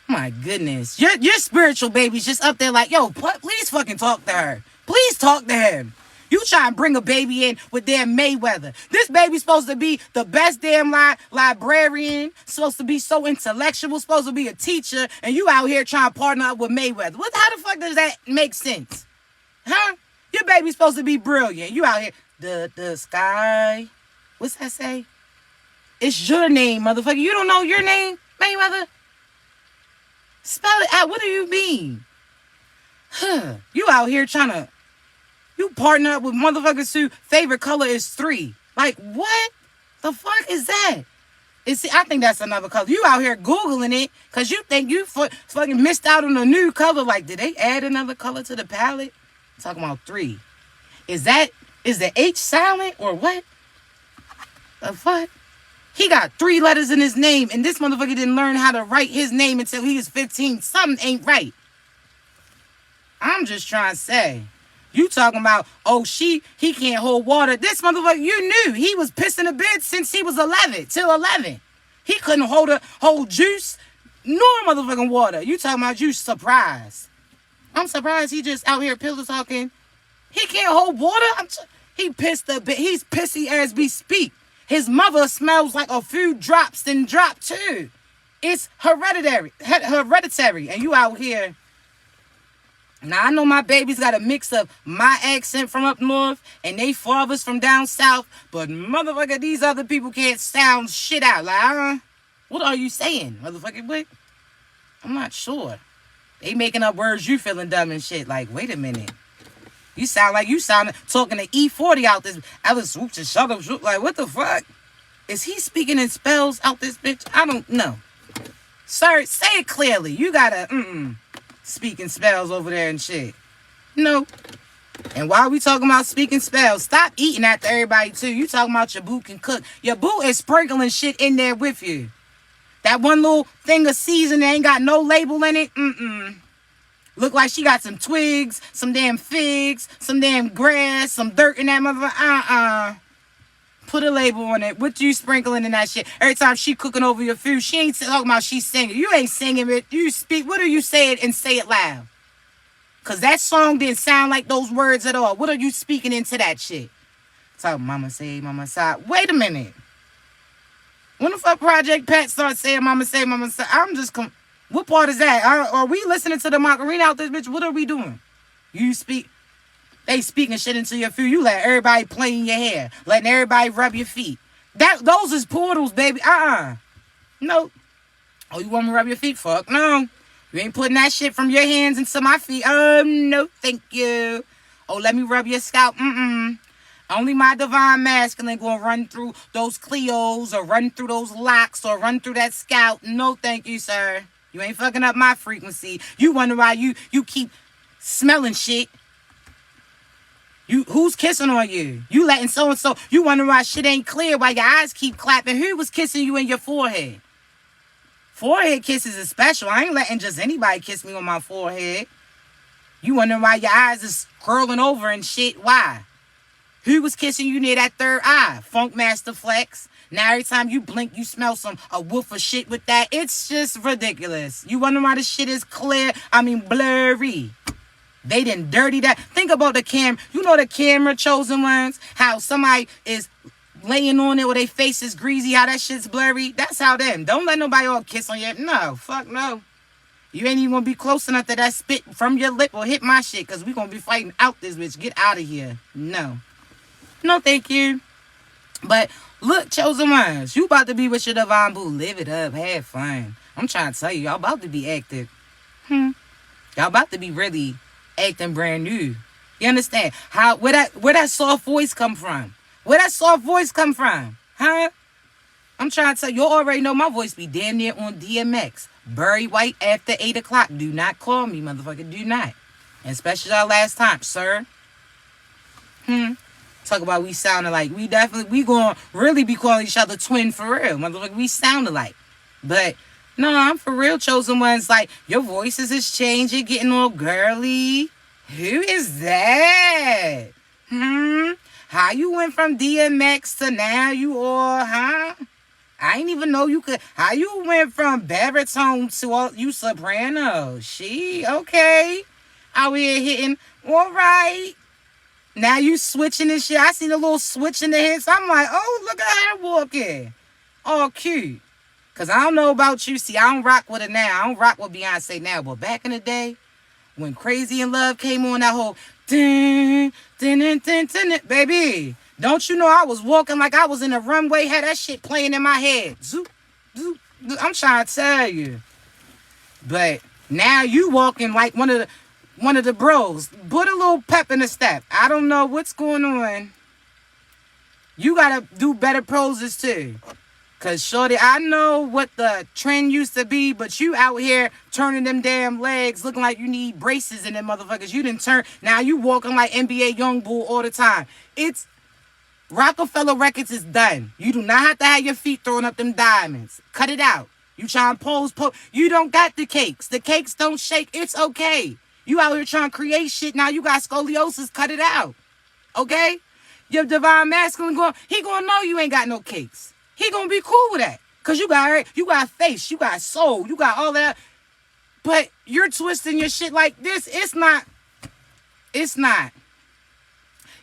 My goodness. Your spiritual baby's just up there like, yo, please fucking talk to her. Please talk to him. You try and bring a baby in with damn Mayweather. This baby's supposed to be the best damn librarian, supposed to be so intellectual, supposed to be a teacher, and you out here trying to partner up with Mayweather. How the fuck does that make sense? Huh? Your baby's supposed to be brilliant. You out here, the sky... What's that say? It's your name, motherfucker. You don't know your name, Mayweather? Spell it out. What do you mean? You out here trying to... You partner up with motherfuckers whose favorite color is 3. Like, what? The fuck is that? I think that's another color. You out here Googling it because you think you fucking missed out on a new color. Like, did they add another color to the palette? I'm talking about 3. Is the H silent or what? The fuck? He got 3 letters in his name, and this motherfucker didn't learn how to write his name until he was 15. Something ain't right. I'm just trying to say. You talking about, oh, he can't hold water. This motherfucker, you knew he was pissing a bed since he was 11, till 11. He couldn't hold juice nor motherfucking water. You talking about you surprised. I'm surprised he just out here pillow talking. He can't hold water? He pissed a bit. He's pissy as we speak. His mother smells like a few drops then drop too. It's hereditary. And you out here. Now, I know my babies got a mix of my accent from up north and they fathers from down south. But motherfucker, these other people can't sound shit out. Like, what are you saying, motherfucker? What? I'm not sure. They making up words, you feeling dumb and shit. Like, wait a minute. You sound talking to E40 out this. Alice swoops and shut up. Like, what the fuck? Is he speaking in spells out this bitch? I don't know. Sir, say it clearly. You gotta, speaking spells over there and shit. No. And while we talking about speaking spells, stop eating after everybody too. You talking about your boo can cook. Your boo is sprinkling shit in there with you. That one little thing of seasoning ain't got no label in it. Look like she got some twigs, some damn figs, some damn grass, some dirt in that motherfucker. Put a label on it. What you sprinkling in that shit? Every time she cooking over your food, she ain't talking about she singing. You ain't singing it. You speak. What are you saying and say it loud? Because that song didn't sound like those words at all. What are you speaking into that shit? So mama say, mama side. Wait a minute. When the fuck Project Pat starts saying mama say, I'm just what part is that? Are we listening to the Macarena out this bitch? What are we doing? They speaking shit into your food. You let everybody play in your hair. Letting everybody rub your feet. Those is portals, baby. No. Oh, you want me to rub your feet? Fuck no. You ain't putting that shit from your hands into my feet. No, thank you. Oh, let me rub your scalp. Only my divine masculine gonna run through those Cleos or run through those locks or run through that scalp. No, thank you, sir. You ain't fucking up my frequency. You wonder why you keep smelling shit. Who's kissing on you? You letting so-and-so. You wonder why shit ain't clear, why your eyes keep clapping. Who was kissing you in your forehead? Forehead kisses is special. I ain't letting just anybody kiss me on my forehead. You wonder why your eyes is curling over and shit. Why? Who was kissing you near that third eye? Funk Master Flex. Now every time you blink, you smell a whiff of shit with that. It's just ridiculous. You wonder why the shit is clear? Blurry. They didn't dirty that. Think about the camera. You know the camera chosen ones? How somebody is laying on it where their face is greasy, how that shit's blurry. That's how them. Don't let nobody all kiss on you. No, fuck no. You ain't even gonna be close enough to that spit from your lip or hit my shit, because we gonna be fighting out this bitch. Get out of here. No. No, thank you. But look, chosen ones, you about to be with your divine boo. Live it up. Have fun. I'm trying to tell you, y'all about to be active. Y'all about to be really acting brand new. You understand? Where that soft voice come from? Where that soft voice come from? Huh? I'm trying to tell you, you already know my voice be damn near on DMX. Barry White after 8 o'clock. Do not call me, motherfucker. Do not. And especially our last time, sir. Talk about we sounding like. We gonna really be calling each other twin for real. Motherfucker, we sound alike. But no, I'm for real, chosen ones. Like, your voices is changing, getting all girly. Who is that? How you went from DMX to now you all, I ain't even know you could. How you went from baritone to all you soprano? Okay. Out here hitting, all right. Now you switching and shit. I seen a little switch in the hips. I'm like, oh, look at her walking. All cute. Because I don't know about you. See, I don't rock with her now. I don't rock with Beyonce now. But back in the day, when Crazy in Love came on, that whole dun, dun, dun, dun, dun, dun, baby, don't you know I was walking like I was in a runway, had that shit playing in my head. Zoop, zoop, zoop. I'm trying to tell you. But now you walking like one of the bros. Put a little pep in the step. I don't know what's going on. You gotta do better poses too. Cause shorty, I know what the trend used to be, but you out here turning them damn legs looking like you need braces in them motherfuckers. You didn't turn. Now you walking like NBA Young Bull all the time. Rockefeller Records is done. You do not have to have your feet throwing up them diamonds. Cut it out. You trying to pose. You don't got the cakes. The cakes don't shake. It's okay. You out here trying to create shit. Now you got scoliosis. Cut it out. Okay? Your divine masculine he gonna know you ain't got no cakes. He gonna be cool with that. Cause you got face, you got soul, you got all that. But you're twisting your shit like this. It's not.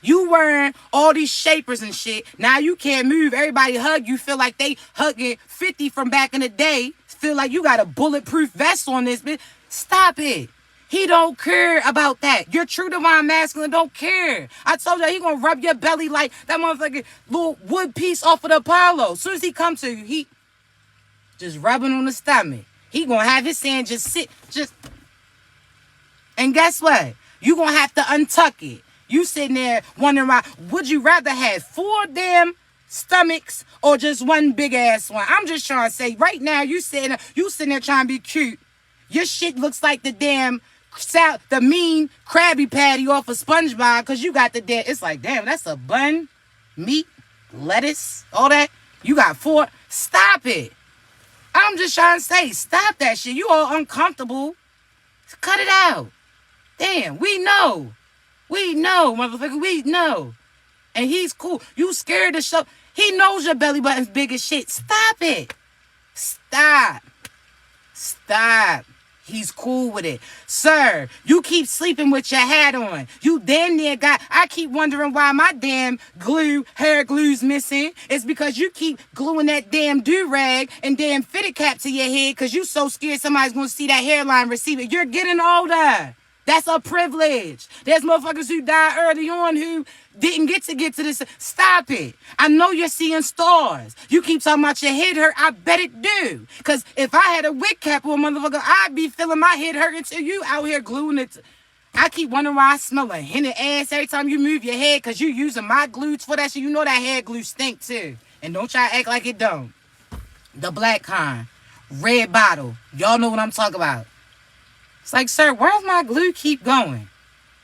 You wearing all these shapers and shit. Now you can't move. Everybody hug you. Feel like they hugging 50 from back in the day. Feel like you got a bulletproof vest on this bitch. Stop it. He don't care about that. Your true divine masculine don't care. I told you he gonna rub your belly like that motherfucking little wood piece off of the Apollo. As soon as he come to you, he just rubbing on the stomach. He gonna have his hand just sit, and guess what? You gonna have to untuck it. You sitting there wondering why, would you rather have 4 damn stomachs or just one big ass one? I'm just trying to say, right now, you sitting there trying to be cute. Your shit looks like the mean Krabby Patty off of SpongeBob, because you got it's like, damn, that's a bun, meat, lettuce, all that. You got 4. Stop it. I'm just trying to say, stop that shit. You all uncomfortable. Cut it out. Damn, we know. We know, motherfucker. We know. And he's cool. You scared to show. He knows your belly button's big as shit. Stop it. Stop. He's cool with it. Sir, you keep sleeping with your hat on. You damn near I keep wondering why my damn hair glue's missing. It's because you keep gluing that damn do-rag and damn fitted cap to your head because you so scared somebody's going to see that hairline receive it. You're getting older. That's a privilege. There's motherfuckers who died early on who didn't get to this. Stop it. I know you're seeing stars. You keep talking about your head hurt. I bet it do. Because if I had a wig cap on, motherfucker, I'd be feeling my head hurt until you out here gluing it. I keep wondering why I smell a henna ass every time you move your head because you using my glue for that shit. You know that hair glue stink too. And don't try to act like it don't. The black kind. Red bottle. Y'all know what I'm talking about. It's like, sir, where's my glue keep going?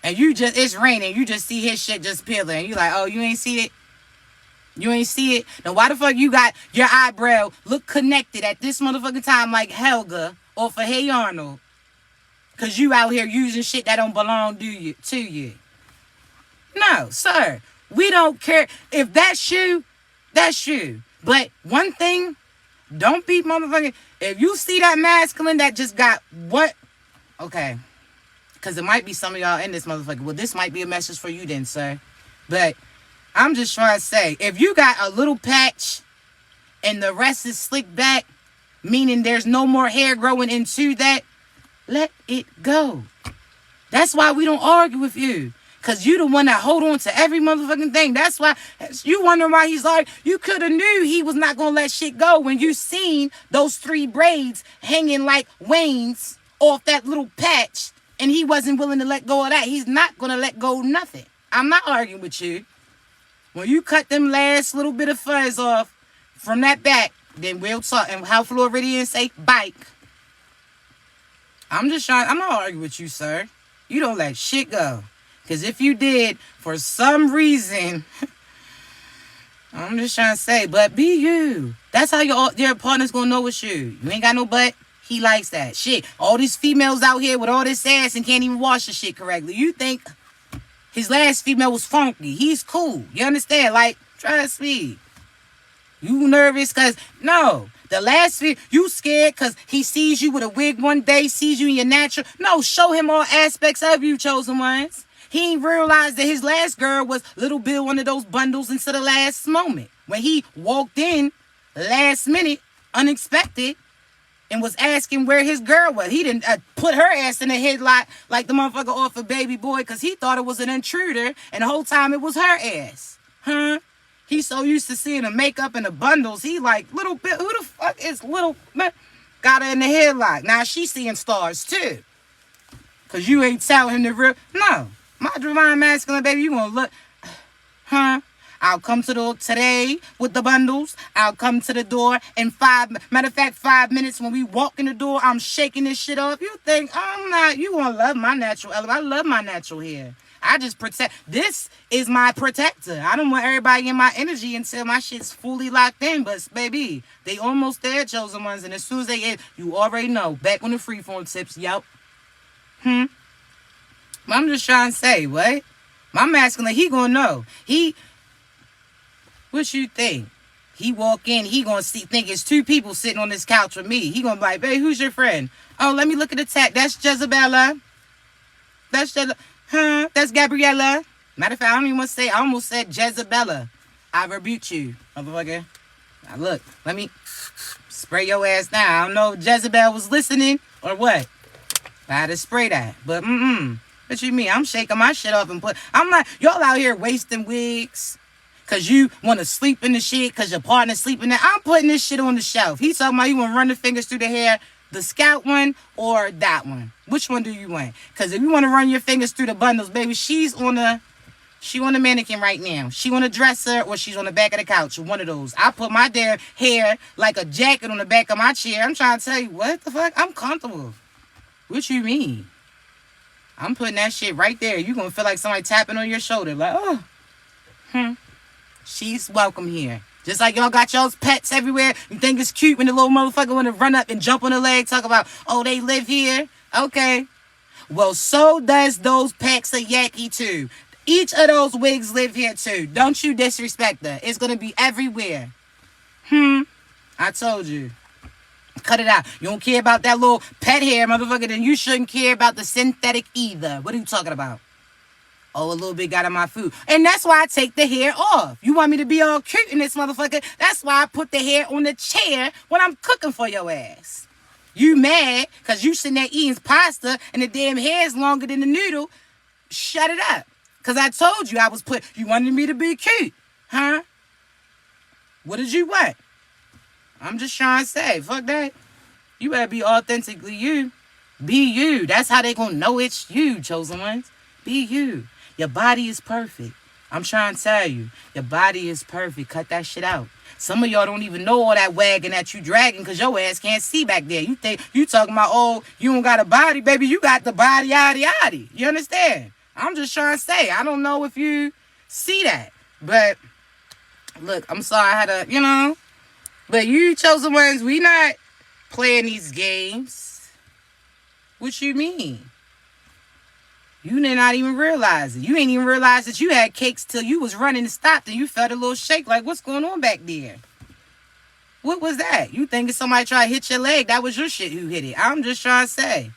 And it's raining. You just see his shit just peeling. And you like, oh, you ain't see it? You ain't see it? Now, why the fuck you got your eyebrow look connected at this motherfucking time like Helga or for Hey Arnold? Because you out here using shit that don't belong to you. No, sir. We don't care. If that's you, that's you. But one thing, don't be motherfucking... If you see that masculine that just got what... Okay, because it might be some of y'all in this motherfucker. Well, this might be a message for you then, sir. But I'm just trying to say, if you got a little patch and the rest is slicked back, meaning there's no more hair growing into that, let it go. That's why we don't argue with you. Because you the one that hold on to every motherfucking thing. That's why you wondering why he's like, you could have knew he was not going to let shit go when you seen those 3 braids hanging like Wayne's off that little patch, and he wasn't willing to let go of that. He's not going to let go of nothing. I'm not arguing with you. When you cut them last little bit of fuzz off from that back, then we'll talk. And how Floridians say, bike. I'm not arguing with you, sir. You don't let shit go. Because if you did, for some reason, I'm just trying to say, but be you. That's how your partner's going to know it's you. You ain't got no butt. He likes that shit. All these females out here with all this ass and can't even wash the shit correctly. You think his last female was funky. He's cool. You understand? Like, trust me. You nervous because, no. The last you scared because he sees you with a wig one day, sees you in your natural. No, show him all aspects of you, chosen ones. He ain't realized that his last girl was Little Bill, one of those bundles into the last moment. When he walked in last minute, unexpected, and was asking where his girl was. He didn't put her ass in a headlock like the motherfucker off of Baby Boy because he thought it was an intruder and the whole time it was her ass. Huh? He's so used to seeing the makeup and the bundles. He like, Little Bill, who the fuck is Little... Got her in the headlock. Now she's seeing stars too. Because you ain't telling him the real... No. My divine masculine, baby, you gonna look... Huh? I'll come to the door today with the bundles. I'll come to the door in 5 minutes when we walk in the door, I'm shaking this shit off. You think I'm not, you gonna love my natural element. I love my natural hair. I just protect. This is my protector. I don't want everybody in my energy until my shit's fully locked in. But, baby, they almost there, chosen ones. And as soon as they get, you already know. Back on the freeform tips. Yep. I'm just trying to say, what? My masculine, he gonna know. What you think? He walk in, he gonna think it's two people sitting on this couch with me. He gonna be like, babe, who's your friend? Oh, let me look at the tag. That's Jezebella. That's Gabriella. Matter of fact, I don't even want to say, I almost said Jezebella. I rebuke you, motherfucker. Now look, let me spray your ass down. I don't know if Jezebel was listening or what. I had to spray that. But, what you mean? I'm shaking my shit off and I'm like, y'all out here wasting wigs. Because you want to sleep in the shit because your partner sleeping there. I'm putting this shit on the shelf. He's talking about you want to run the fingers through the hair, the scalp one or that one. Which one do you want? Because if you want to run your fingers through the bundles, baby, she on the mannequin right now. She on the dresser or she's on the back of the couch. One of those. I put my damn hair like a jacket on the back of my chair. I'm trying to tell you, what the fuck? I'm comfortable. What you mean? I'm putting that shit right there. You're going to feel like somebody tapping on your shoulder. Like, oh. She's welcome here. Just like y'all got y'all's pets everywhere. You think it's cute when the little motherfucker want to run up and jump on the leg. Talk about, oh, they live here. Okay. Well, so does those packs of Yaki too. Each of those wigs live here too. Don't you disrespect her. It's going to be everywhere. I told you. Cut it out. You don't care about that little pet hair, motherfucker, then you shouldn't care about the synthetic either. What are you talking about? Oh, a little bit got in my food. And that's why I take the hair off. You want me to be all cute in this motherfucker? That's why I put the hair on the chair when I'm cooking for your ass. You mad because you sitting there eating pasta and the damn hair is longer than the noodle. Shut it up. Because I told you you wanted me to be cute. Huh? What did you want? I'm just trying to say, fuck that. You better be authentically you. Be you. That's how they gonna know it's you, chosen ones. Be you. Your body is perfect. I'm trying to tell you. Your body is perfect. Cut that shit out. Some of y'all don't even know all that wagging that you dragging because your ass can't see back there. You think you talking about, oh, you don't got a body, baby. You got the body, yaddy, yaddy. You understand? I'm just trying to say. I don't know if you see that. But, look, I'm sorry I had to, But you chosen ones, we not playing these games. What you mean? You did not even realize it. You ain't even realize that you had cakes till you was running and stopped and you felt a little shake like, what's going on back there? What was that? You thinking somebody tried to hit your leg? That was your shit who hit it. I'm just trying to say.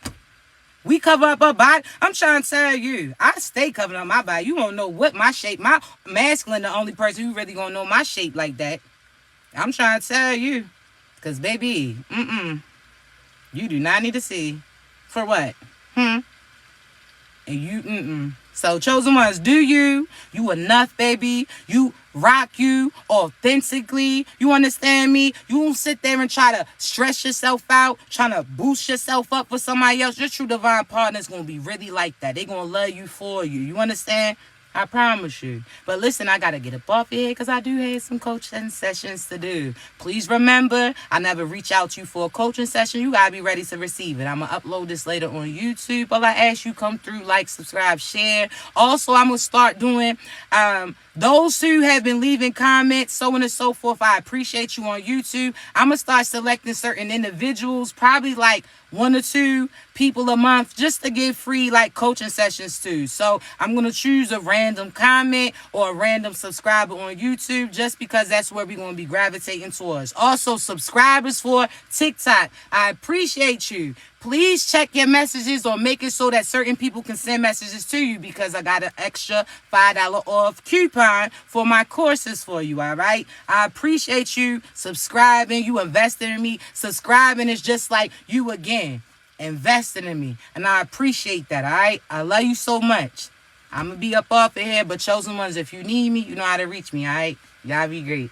We cover up our body. I'm trying to tell you. I stay covering up my body. You won't know what my shape. My masculine, the only person who really gonna know my shape like that. I'm trying to tell you. Because, baby, you do not need to see. For what? And you, So, chosen ones, do you. You enough, baby. You rock you authentically. You understand me? You won't sit there and try to stress yourself out, trying to boost yourself up for somebody else. Your true divine partner is going to be really like that. They're going to love you for you. You understand? I promise you. But listen, I got to get up off here because I do have some coaching sessions to do. Please remember, I never reach out to you for a coaching session. You got to be ready to receive it. I'm going to upload this later on YouTube. All I ask you, come through, like, subscribe, share. Also, I'm going to start doing those who have been leaving comments, so on and so forth. I appreciate you on YouTube. I'm going to start selecting certain individuals, probably like 1 or 2 people a month, just to give free like coaching sessions too. So I'm going to choose a random comment or a random subscriber on YouTube just because that's where we're going to be gravitating towards. Also, subscribers for TikTok, I appreciate you. Please check your messages or make it so that certain people can send messages to you because I got an extra $5 off coupon for my courses for you, all right? I appreciate you subscribing. You investing in me. Subscribing is just like you again, investing in me. And I appreciate that, all right? I love you so much. I'm going to be up off of here, but chosen ones, if you need me, you know how to reach me, all right? Y'all be great.